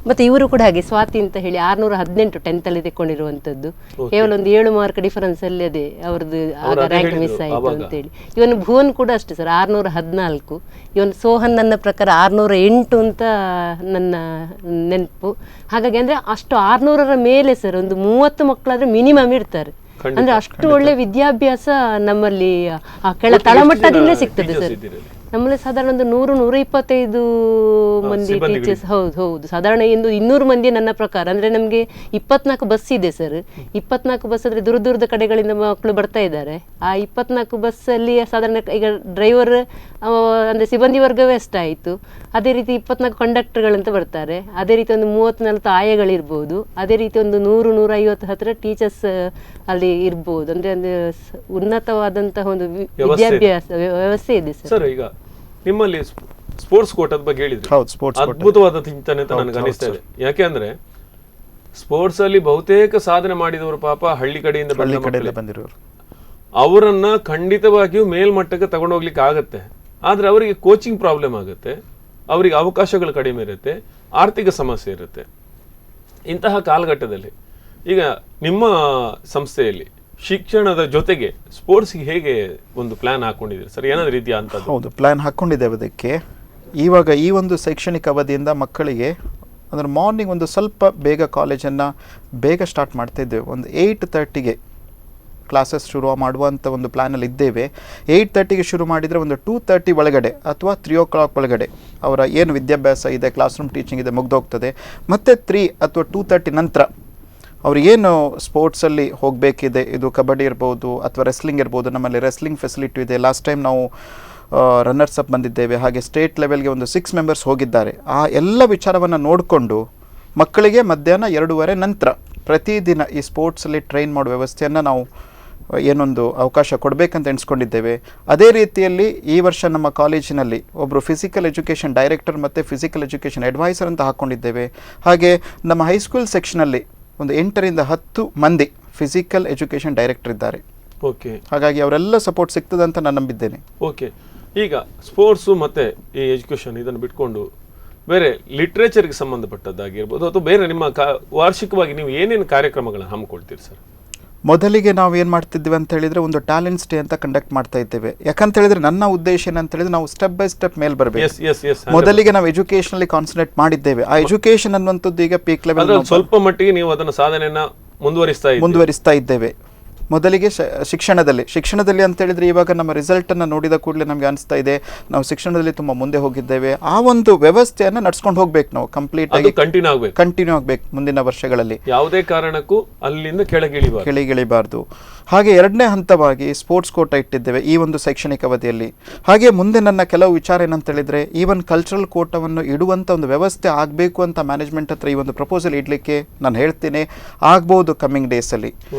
ಮತ್ತು ಇವರು ಕೂಡ ಹಾಗೆ ಸ್ವಾತಿ ಅಂತ ಹೇಳಿ 618 10th ಅಲ್ಲಿ ತೆಕ್ಕೊಂಡಿರುವಂಥದ್ದು. ಕೇವಲ ಒಂದು 7 ಮಾರ್ಕ್ ಡಿಫರೆನ್ಸ್ ಅಲ್ಲಿ ಅದೇ ಅವ್ರದ್ದು ಆಗ ರ್ಯಾಂಕ್ ಮಿಸ್ ಆಯಿತು ಅಂತೇಳಿ. ಇವನು ಭುವನ್ ಕೂಡ ಅಷ್ಟೇ ಸರ್, 614. ಇವನು ಸೋಹನ್ ನನ್ನ ಪ್ರಕಾರ 608 ಅಂತ ನನ್ನ ನೆನಪು. ಹಾಗಾಗಿ ಅಂದರೆ ಅಷ್ಟು 600ರ ಮೇಲೆ ಸರ್ ಒಂದು 30 ಮಕ್ಕಳಾದ್ರೆ ಮಿನಿಮಮ್ ಇರ್ತಾರೆ. ಅಂದರೆ ಅಷ್ಟು ಒಳ್ಳೆ ವಿದ್ಯಾಭ್ಯಾಸ ನಮ್ಮಲ್ಲಿ ಆ ಕೆಳ ತಳಮಟ್ಟದಿಂದಲೇ ಸಿಗ್ತದೆ ಸರ್. ನಮ್ಮಲ್ಲಿ ಸಾಧಾರಣ ಒಂದು 100-125 ಮಂದಿ ಟೀಚರ್ಸ್. ಹೌದು ಸಾಧಾರಣ 200 ಮಂದಿ ನನ್ನ ಪ್ರಕಾರ. ಅಂದರೆ ನಮಗೆ 24 ಬಸ್ ಇದೆ ಸರ್. 24 ಬಸ್ ಅಂದರೆ ದೂರದ ಕಡೆಗಳಿಂದ ಮಕ್ಕಳು ಬರ್ತಾ ಇದ್ದಾರೆ. ಆ 24 ಬಸ್ಸಲ್ಲಿ ಸಾಧಾರಣ ಈಗ ಡ್ರೈವರ್ ಅಂದರೆ ಸಿಬ್ಬಂದಿ ವರ್ಗವೇ ಅಷ್ಟಾಯಿತು. ಅದೇ ರೀತಿ 24 ಕಂಡಕ್ಟರ್ಗಳಂತ ಬರ್ತಾರೆ. ಅದೇ ರೀತಿ ಒಂದು 30-40 ಆಯಗಳಿರ್ಬೋದು. ಅದೇ ರೀತಿ ಒಂದು 100-150 ಹತ್ತಿರ ಟೀಚರ್ಸ್ ಅಲ್ಲಿ ಇರ್ಬೋದು. ಅಂದರೆ ಒಂದು ಉನ್ನತವಾದಂತಹ ಒಂದು ವಿದ್ಯಾಭ್ಯಾಸ ವ್ಯವಸ್ಥೆ ಇದೆ ಸರ್. ಈಗ ನಿಮ್ಮಲ್ಲಿ ಸ್ಪೋರ್ಟ್ಸ್ ಕೋಟದ ಬಗ್ಗೆ ಹೇಳಿದ್ರೆ ಅದ್ಭುತವಾದ ಚಿಂತನೆ ಅಂತ ನನಗೆ ಅನಿಸ್ತಾ ಇದೆ. ಯಾಕೆ ಅಂದ್ರೆ ಸ್ಪೋರ್ಟ್ಸ್ ಅಲ್ಲಿ ಬಹುತೇಕ ಸಾಧನೆ ಮಾಡಿದವರು ಪಾಪ ಹಳ್ಳಿ ಕಡೆಯಿಂದ ಬಂದಿರೋರು, ಅವರನ್ನ ಖಂಡಿತವಾಗಿಯೂ ಮೇಲ್ಮಟ್ಟಕ್ಕೆ ತಗೊಂಡೋಗ್ಲಿಕ್ಕೆ ಆಗತ್ತೆ. ಆದ್ರೆ ಅವರಿಗೆ ಕೋಚಿಂಗ್ ಪ್ರಾಬ್ಲಮ್ ಆಗುತ್ತೆ, ಅವರಿಗೆ ಅವಕಾಶಗಳು ಕಡಿಮೆ ಇರುತ್ತೆ, ಆರ್ಥಿಕ ಸಮಸ್ಯೆ ಇರುತ್ತೆ. ಇಂತಹ ಕಾಲಘಟ್ಟದಲ್ಲಿ ಈಗ ನಿಮ್ಮ ಸಂಸ್ಥೆಯಲ್ಲಿ ಶಿಕ್ಷಣದ ಜೊತೆಗೆ ಸ್ಪೋರ್ಟ್ಸ್ಗೆ ಹೇಗೆ ಒಂದು ಪ್ಲಾನ್ ಹಾಕೊಂಡಿದ್ದೀರಿ ಸರ್? ಏನಾದರೂ ಇದೆಯಾ ಅಂತ? ಹೌದು, ಪ್ಲಾನ್ ಹಾಕ್ಕೊಂಡಿದ್ದೇವೆ. ಅದಕ್ಕೆ ಇವಾಗ ಈ ಒಂದು ಶೈಕ್ಷಣಿಕ ಅವಧಿಯಿಂದ ಮಕ್ಕಳಿಗೆ ಅಂದರೆ ಮಾರ್ನಿಂಗ್ ಒಂದು ಸ್ವಲ್ಪ ಬೇಗ ಕಾಲೇಜನ್ನು ಬೇಗ ಸ್ಟಾರ್ಟ್ ಮಾಡ್ತಾಯಿದ್ದೇವೆ. ಒಂದು 8:30ಗೆ ಕ್ಲಾಸಸ್ ಶುರು ಮಾಡುವಂಥ ಒಂದು ಪ್ಲ್ಯಾನಲ್ಲಿ ಇದ್ದೇವೆ. 8:30ಗೆ ಶುರು ಮಾಡಿದರೆ ಒಂದು 2:30 ಒಳಗಡೆ ಅಥವಾ 3 o'clock ಒಳಗಡೆ ಅವರ ಏನು ವಿದ್ಯಾಭ್ಯಾಸ ಇದೆ, ಕ್ಲಾಸ್ ರೂಮ್ ಟೀಚಿಂಗ್ ಇದೆ, ಮುಗ್ದೋಗ್ತದೆ. ಮತ್ತು 3 ಅಥವಾ 2:30 ನಂತರ ಅವ್ರಿಗೇನು ಸ್ಪೋರ್ಟ್ಸಲ್ಲಿ ಹೋಗಬೇಕಿದೆ, ಇದು ಕಬಡ್ಡಿ ಇರ್ಬೋದು ಅಥವಾ ರೆಸ್ಲಿಂಗ್ ಇರ್ಬೋದು. ನಮ್ಮಲ್ಲಿ ರೆಸ್ಲಿಂಗ್ ಫೆಸಿಲಿಟಿ ಇದೆ. ಲಾಸ್ಟ್ ಟೈಮ್ ನಾವು ರನ್ನರ್ಸ್ ಅಪ್ ಬಂದಿದ್ದೇವೆ. ಹಾಗೆ ಸ್ಟೇಟ್ ಲೆವೆಲ್ಗೆ ಒಂದು 6 ಮೆಂಬರ್ಸ್ ಹೋಗಿದ್ದಾರೆ. ಆ ಎಲ್ಲ ವಿಚಾರವನ್ನು ನೋಡಿಕೊಂಡು ಮಕ್ಕಳಿಗೆ ಮಧ್ಯಾಹ್ನ 2:30 ನಂತರ ಪ್ರತಿದಿನ ಈ ಸ್ಪೋರ್ಟ್ಸಲ್ಲಿ ಟ್ರೈನ್ ಮಾಡೋ ವ್ಯವಸ್ಥೆಯನ್ನು ನಾವು ಏನೊಂದು ಅವಕಾಶ ಕೊಡಬೇಕಂತ ಎಣಿಸ್ಕೊಂಡಿದ್ದೇವೆ. ಅದೇ ರೀತಿಯಲ್ಲಿ ಈ ವರ್ಷ ನಮ್ಮ ಕಾಲೇಜಿನಲ್ಲಿ ಒಬ್ಬರು ಫಿಸಿಕಲ್ ಎಜುಕೇಷನ್ ಡೈರೆಕ್ಟರ್ ಮತ್ತು ಫಿಸಿಕಲ್ ಎಜುಕೇಷನ್ ಅಡ್ವೈಸರ್ ಅಂತ ಹಾಕ್ಕೊಂಡಿದ್ದೇವೆ. ಹಾಗೆ ನಮ್ಮ ಹೈಸ್ಕೂಲ್ ಸೆಕ್ಷನಲ್ಲಿ ಒಂದು 8ರಿಂದ 10 ಮಂದಿ ಫಿಸಿಕಲ್ ಎಜುಕೇಷನ್ ಡೈರೆಕ್ಟರ್ ಇದ್ದಾರೆ. ಓಕೆ, ಹಾಗಾಗಿ ಅವರೆಲ್ಲ ಸಪೋರ್ಟ್ ಸಿಗ್ತದೆ ಅಂತ ನಾನು ನಂಬಿದ್ದೇನೆ. ಓಕೆ. ಈಗ ಸ್ಪೋರ್ಟ್ಸು ಮತ್ತು ಈ ಎಜುಕೇಷನ್ ಇದನ್ನು ಬಿಟ್ಕೊಂಡು ಬೇರೆ ಲಿಟ್ರೇಚರ್ಗೆ ಸಂಬಂಧಪಟ್ಟದ್ದಾಗಿರ್ಬೋದು ಅಥವಾ ಬೇರೆ ನಿಮ್ಮ ವಾರ್ಷಿಕವಾಗಿ ನೀವು ಏನೇನು ಕಾರ್ಯಕ್ರಮಗಳನ್ನು ಹಮ್ಮಿಕೊಳ್ತೀರಿ ಸರ್? ಮೊದಲಿಗೆ ನಾವು ಏನು ಮಾಡ್ತಿದ್ವಿ ಅಂತ ಹೇಳಿದರೆ ಒಂದು ಟ್ಯಾಲೆಂಟ್ಸ್ ಡೇ ಅಂತ ಕಂಡಕ್ಟ್ ಮಾಡ್ತಾ ಇದ್ದೇವೆ. ಯಾಕಂತ ಹೇಳಿದ್ರೆ ನನ್ನ ಉದ್ದೇಶ ಏನಂತ ಹೇಳಿದ್ರೆ ನಾವು ಸ್ಟೆಪ್ ಬೈ ಸ್ಟೆಪ್ ಮೇಲೆ ಬರಬೇಕು. ಮೊದಲಿಗೆ ನಾವು ಎಜುಕೇಷನಲ್ಲಿ ಕಾನ್ಸಂಟ್ರೇಟ್ ಮಾಡಿದ್ದೇವೆ. ಆ ಎಜುಕೇಷನ್ ಅನ್ನುವಂಥದ್ದು ಈಗ ಪೀಕ್ ಲೆವೆಲ್ ಸ್ವಲ್ಪ ಮಟ್ಟಿಗೆ ನೀವು ಅದನ್ನು ಸಾಧನೆಯನ್ನ ಮುಂದುವರಿಸ್ತಾ ಇದ್ದೇವೆ. ಮೊದಲಿಗೆ ಶಿಕ್ಷಣದಲ್ಲಿ ಅಂತ ಹೇಳಿದ್ರೆ ಇವಾಗ ನಮ್ಮ ರಿಸಲ್ಟನ್ನು ನೋಡಿದ ಕೂಡಲೇ ನಮಗೆ ಅನಿಸ್ತಾ ಇದೆ ನಾವು ಶಿಕ್ಷಣದಲ್ಲಿ ತುಂಬ ಮುಂದೆ ಹೋಗಿದ್ದೇವೆ. ಆ ಒಂದು ವ್ಯವಸ್ಥೆಯನ್ನು ನಡ್ಸ್ಕೊಂಡು ಹೋಗ್ಬೇಕು ನಾವು, ಕಂಪ್ಲೀಟ್ ಆಗಿ ಕಂಟಿನ್ಯೂ ಆಗಬೇಕು ಮುಂದಿನ ವರ್ಷಗಳಲ್ಲಿ. ಯಾವುದೇ ಕಾರಣಕ್ಕೂ ಅಲ್ಲಿಂದ ಕೆಳಗಿಳಿಬಾರ್ದು. ಹಾಗೆ ಎರಡನೇ ಹಂತವಾಗಿ ಸ್ಪೋರ್ಟ್ಸ್ ಕೋಟ ಇಟ್ಟಿದ್ದೇವೆ ಈ ಒಂದು ಶೈಕ್ಷಣಿಕ ಅವಧಿಯಲ್ಲಿ. ಹಾಗೆ ಮುಂದೆ ನನ್ನ ಕೆಲವು ವಿಚಾರ ಏನಂತ ಹೇಳಿದ್ರೆ ಈವನ್ ಕಲ್ಚರಲ್ ಕೋಟವನ್ನು ಇಡುವಂಥ ಒಂದು ವ್ಯವಸ್ಥೆ ಆಗಬೇಕು ಅಂತ ಮ್ಯಾನೇಜ್ಮೆಂಟ್ ಹತ್ರ ಈ ಒಂದು ಪ್ರಪೋಸಲ್ ಇಡಲಿಕ್ಕೆ ನಾನು ಹೇಳ್ತೀನಿ. ಆಗ್ಬೋದು ಕಮ್ಮಿಂಗ್ ಡೇಸಲ್ಲಿ.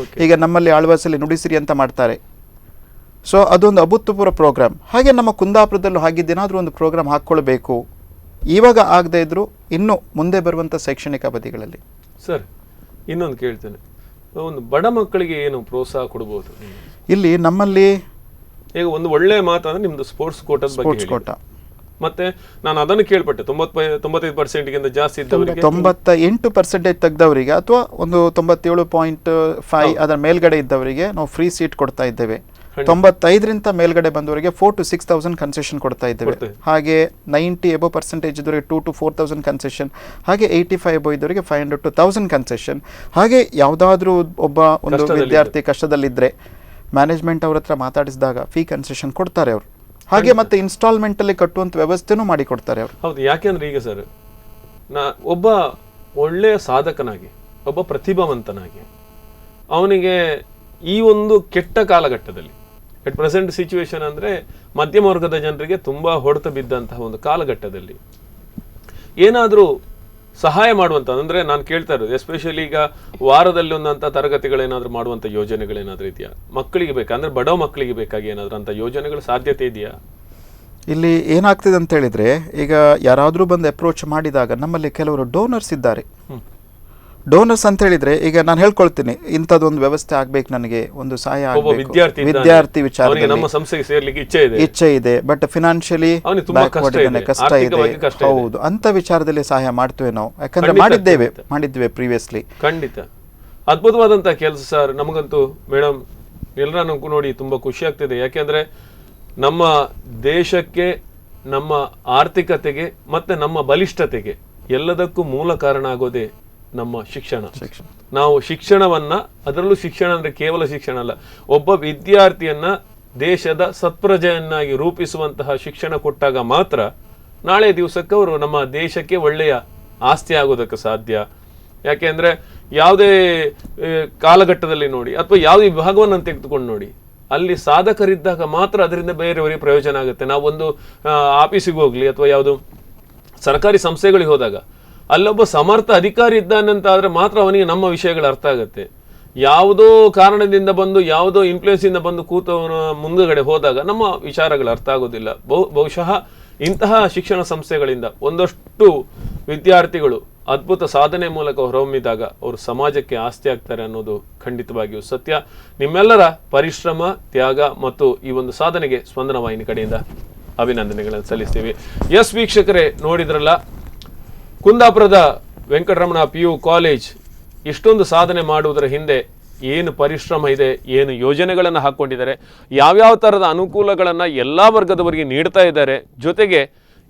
ಈಗ ನಮ್ಮಲ್ಲಿ ಆಳ್ವಾಸಲ್ಲಿ ನುಡಿಸಿರಿ ಅಂತ ಮಾಡ್ತಾರೆ. ಸೊ ಅದೊಂದು ಅಭೂತಪೂರ್ವ ಪ್ರೋಗ್ರಾಮ್. ಹಾಗೆ ನಮ್ಮ ಕುಂದಾಪುರದಲ್ಲೂ ಹಾಗಿದ್ದೇನಾದರೂ ಒಂದು ಪ್ರೋಗ್ರಾಮ್ ಹಾಕ್ಕೊಳ್ಬೇಕು. ಇವಾಗ ಆಗದೇ ಇದ್ದರೂ ಇನ್ನು ಮುಂದೆ ಬರುವಂಥ ಶೈಕ್ಷಣಿಕ ಅವಧಿಗಳಲ್ಲಿ. ಸರ್, ಇನ್ನೊಂದು ಕೇಳ್ತೇನೆ, ಒಂದು ಬಡ ಮಕ್ಕಳಿಗೆ ಏನು ಪ್ರೋತ್ಸಾಹ ಕೊಡಬಹುದು ಇಲ್ಲಿ ನಮ್ಮಲ್ಲಿ? ಈಗ ಒಂದು ಒಳ್ಳೆ ಮಾತು ಅಂದ್ರೆ ನಿಮ್ದು ಸ್ಪೋರ್ಟ್ಸ್ ಕೋಟದ ಬಗ್ಗೆ. ಮತ್ತೆ ನಾನು ಅದನ್ನು ಕೇಳ್ಪಟ್ಟೆ 95%ಗಿಂತ ಜಾಸ್ತಿ ಇದ್ದವರಿಗೆ, 98% ತೆಗೆದವರಿಗೆ ಅಥವಾ ಒಂದು 97.5 ಅದರ ಮೇಲ್ಗಡೆ ಇದ್ದವರಿಗೆ ನಾವು ಫ್ರೀ ಸೀಟ್ ಕೊಡ್ತಾ ಇದ್ದೇವೆ. 95ರಿಂದ ಮೇಲ್ಗಡೆ ಬಂದವರಿಗೆ 4,000 to 6,000 ಕನ್ಸೆಷನ್ ಕೊಡ್ತಾ ಇದ್ದೇವೆ. ಹಾಗೆ 90 above% ಇದ್ದವರಿಗೆ 2,000 to 4,000 ಕನ್ಸೆಷನ್. ಹಾಗೆ 85 above ಇದ್ದವರಿಗೆ 500 to 1,000 ಕನ್ಸೆಷನ್. ಹಾಗೆ ಯಾವುದಾದ್ರೂ ಒಬ್ಬ ಒಂದು ವಿದ್ಯಾರ್ಥಿ ಕಷ್ಟದಲ್ಲಿದ್ದರೆ ಮ್ಯಾನೇಜ್ಮೆಂಟ್ ಅವ್ರ ಹತ್ರ ಮಾತಾಡಿಸಿದಾಗ ಫೀ ಕನ್ಸೆಷನ್ ಕೊಡ್ತಾರೆ ಅವರು. ಹಾಗೆ ಮತ್ತೆ ಇನ್ಸ್ಟಾಲ್ಮೆಂಟಲ್ಲಿ ಕಟ್ಟುವಂಥ ವ್ಯವಸ್ಥೆನೂ ಮಾಡಿ ಕೊಡ್ತಾರೆ ಅವರು. ಹೌದು, ಯಾಕೆಂದ್ರೆ ಈಗ ಸರ್ ಒಬ್ಬ ಒಳ್ಳೆಯ ಸಾಧಕನಾಗಿ, ಒಬ್ಬ ಪ್ರತಿಭಾವಂತನಾಗಿ ಅವನಿಗೆ ಈ ಒಂದು ಕೆಟ್ಟ ಕಾಲಘಟ್ಟದಲ್ಲಿ, ಅಟ್ ಪ್ರೆಸೆಂಟ್ ಸಿಚುವೇಶನ್ ಅಂದರೆ ಮಧ್ಯಮ ವರ್ಗದ ಜನರಿಗೆ ತುಂಬ ಹೊಡೆತ ಬಿದ್ದಂತಹ ಒಂದು ಕಾಲಘಟ್ಟದಲ್ಲಿ ಏನಾದರೂ ಸಹಾಯ ಮಾಡುವಂಥ, ಅಂದರೆ ನಾನು ಕೇಳ್ತಾ ಇರೋದು ಎಸ್ಪೆಷಲಿ ಈಗ ವಾರದಲ್ಲಿ ಒಂದಂಥ ತರಗತಿಗಳೇನಾದರೂ ಮಾಡುವಂಥ ಯೋಜನೆಗಳೇನಾದರೂ ಇದೆಯಾ? ಮಕ್ಕಳಿಗೆ ಅಂದರೆ ಬಡ ಮಕ್ಕಳಿಗೆ ಬೇಕಾಗಿ ಏನಾದರೂ ಅಂಥ ಯೋಜನೆಗಳು ಸಾಧ್ಯತೆ ಇದೆಯಾ? ಇಲ್ಲಿ ಏನಾಗ್ತಿದೆ ಅಂತ ಹೇಳಿದರೆ, ಈಗ ಯಾರಾದರೂ ಬಂದು ಅಪ್ರೋಚ್ ಮಾಡಿದಾಗ ನಮ್ಮಲ್ಲಿ ಕೆಲವರು ಡೋನರ್ಸ್ ಇದ್ದಾರೆ. ಡೋನರ್ಸ್ ಅಂತ ಹೇಳಿದ್ರೆ ಈಗ ನಾನು ಹೇಳ್ಕೊಳ್ತೀನಿ, ಇಂಥದ್ದೊಂದು ವ್ಯವಸ್ಥೆ ಆಗ್ಬೇಕು, ನನಗೆ ಒಂದು ಸಹಾಯ ಆಗಬೇಕು, ವಿದ್ಯಾರ್ಥಿ ವಿಚಾರದಲ್ಲಿ ನಮ್ಮ ಸಂಸ್ಥೆಗೆ ಸೇರ್ಲಿಕ್ಕೆ ಇಚ್ಛೆ ಇದೆ, ಬಟ್ ಫಿನಾನ್ಷಿಯಲಿ ಕಷ್ಟ ಇದೆ, ಹೌದು, ಅಂತ ವಿಚಾರದಲ್ಲಿ ಸಹಾಯ ಮಾಡ್ತೇವೆ ನಾವು. ಯಾಕಂದ್ರೆ ಮಾಡಿದ್ದೇವೆ ಪ್ರೀವಿಯಸ್ಲಿ. ಖಂಡಿತ ಅದ್ಭುತವಾದಂತ ಕೆಲಸ ಸರ್. ನಮಗಂತೂ ಮೇಡಮ್ ಎಲ್ಲರನ್ನೂ ನೋಡಿ ತುಂಬಾ ಖುಷಿ ಆಗ್ತಿದೆ. ಯಾಕೆಂದ್ರೆ ನಮ್ಮ ದೇಶಕ್ಕೆ, ನಮ್ಮ ಆರ್ಥಿಕತೆಗೆ ಮತ್ತೆ ನಮ್ಮ ಬಲಿಷ್ಠತೆಗೆ ಎಲ್ಲದಕ್ಕೂ ಮೂಲ ಕಾರಣ ಆಗೋದೇ ನಮ್ಮ ಶಿಕ್ಷಣ. ನಾವು ಶಿಕ್ಷಣವನ್ನ, ಅದರಲ್ಲೂ ಶಿಕ್ಷಣ ಅಂದ್ರೆ ಕೇವಲ ಶಿಕ್ಷಣ ಅಲ್ಲ, ಒಬ್ಬ ವಿದ್ಯಾರ್ಥಿಯನ್ನ ದೇಶದ ಸತ್ಪ್ರಜೆಯನ್ನಾಗಿ ರೂಪಿಸುವಂತಹ ಶಿಕ್ಷಣ ಕೊಟ್ಟಾಗ ಮಾತ್ರ ನಾಳೆ ದಿವಸಕ್ಕೆ ಅವರು ನಮ್ಮ ದೇಶಕ್ಕೆ ಒಳ್ಳೆಯ ಆಸ್ತಿ ಆಗೋದಕ್ಕೆ ಸಾಧ್ಯ. ಯಾಕೆಂದ್ರೆ ಯಾವುದೇ ಕಾಲಘಟ್ಟದಲ್ಲಿ ನೋಡಿ ಅಥವಾ ಯಾವುದೇ ವಿಭಾಗವನ್ನು ತೆಗೆದುಕೊಂಡು ನೋಡಿ, ಅಲ್ಲಿ ಸಾಧಕರಿದ್ದಾಗ ಮಾತ್ರ ಅದರಿಂದ ಬೇರೆಯವರಿಗೆ ಪ್ರಯೋಜನ ಆಗುತ್ತೆ. ನಾವೊಂದು ಆಫೀಸಿಗೆ ಹೋಗ್ಲಿ ಅಥವಾ ಯಾವುದು ಸರ್ಕಾರಿ ಸಂಸ್ಥೆಗಳಿಗೆ ಹೋದಾಗ ಅಲ್ಲೊಬ್ಬ ಸಮರ್ಥ ಅಧಿಕಾರಿ ಇದ್ದಾನಂತ ಆದ್ರೆ ಮಾತ್ರ ಅವನಿಗೆ ನಮ್ಮ ವಿಷಯಗಳು ಅರ್ಥ ಆಗುತ್ತೆ. ಯಾವುದೋ ಕಾರಣದಿಂದ ಬಂದು, ಯಾವುದೋ ಇನ್ಫ್ಲೂಯೆನ್ಸ್ ಇಂದ ಬಂದು ಕೂತವನ ಮುಂದುಗಡೆ ಹೋದಾಗ ನಮ್ಮ ವಿಚಾರಗಳು ಅರ್ಥ ಆಗೋದಿಲ್ಲ. ಬಹುಶಃ ಇಂತಹ ಶಿಕ್ಷಣ ಸಂಸ್ಥೆಗಳಿಂದ ಒಂದಷ್ಟು ವಿದ್ಯಾರ್ಥಿಗಳು ಅದ್ಭುತ ಸಾಧನೆ ಮೂಲಕ ಹೊರಹೊಮ್ಮಿದಾಗ ಅವರು ಸಮಾಜಕ್ಕೆ ಆಸ್ತಿ ಆಗ್ತಾರೆ ಅನ್ನೋದು ಖಂಡಿತವಾಗಿಯೂ ಸತ್ಯ. ನಿಮ್ಮೆಲ್ಲರ ಪರಿಶ್ರಮ, ತ್ಯಾಗ ಮತ್ತು ಈ ಒಂದು ಸಾಧನೆಗೆ ಸ್ಪಂದನ ವಾಹಿನಿ ಕಡೆಯಿಂದ ಅಭಿನಂದನೆಗಳನ್ನು ಸಲ್ಲಿಸ್ತೀವಿ. ಎಸ್ ವೀಕ್ಷಕರೇ, ನೋಡಿದ್ರಲ್ಲ, ಕುಂದಾಪುರದ ವೆಂಕಟರಮಣ PU ಕಾಲೇಜ್ ಇಷ್ಟೊಂದು ಸಾಧನೆ ಮಾಡುವುದರ ಹಿಂದೆ ಏನು ಪರಿಶ್ರಮ ಇದೆ, ಏನು ಯೋಜನೆಗಳನ್ನು ಹಾಕ್ಕೊಂಡಿದ್ದಾರೆ, ಯಾವ್ಯಾವ ಥರದ ಅನುಕೂಲಗಳನ್ನು ಎಲ್ಲ ವರ್ಗದವರಿಗೆ ನೀಡ್ತಾ ಇದ್ದಾರೆ, ಜೊತೆಗೆ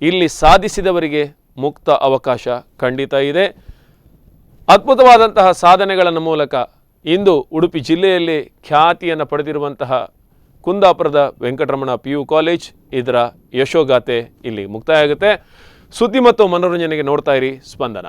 ಇಲ್ಲಿ ಸಾಧಿಸಿದವರಿಗೆ ಮುಕ್ತ ಅವಕಾಶ ಖಂಡಿತ ಇದೆ. ಅದ್ಭುತವಾದಂತಹ ಸಾಧನೆಗಳ ಮೂಲಕ ಇಂದು ಉಡುಪಿ ಜಿಲ್ಲೆಯಲ್ಲಿ ಖ್ಯಾತಿಯನ್ನು ಪಡೆದಿರುವಂತಹ ಕುಂದಾಪುರದ ವೆಂಕಟರಮಣ PU ಕಾಲೇಜ್ ಇದರ ಯಶೋಗಾಥೆ ಇಲ್ಲಿ ಮುಕ್ತಾಯ ಆಗುತ್ತೆ. ಸುದ್ದಿ ಮತ್ತು ಮನೋರಂಜನೆಗೆ ನೋಡ್ತಾ ಇರಿ ಸ್ಪಂದನ.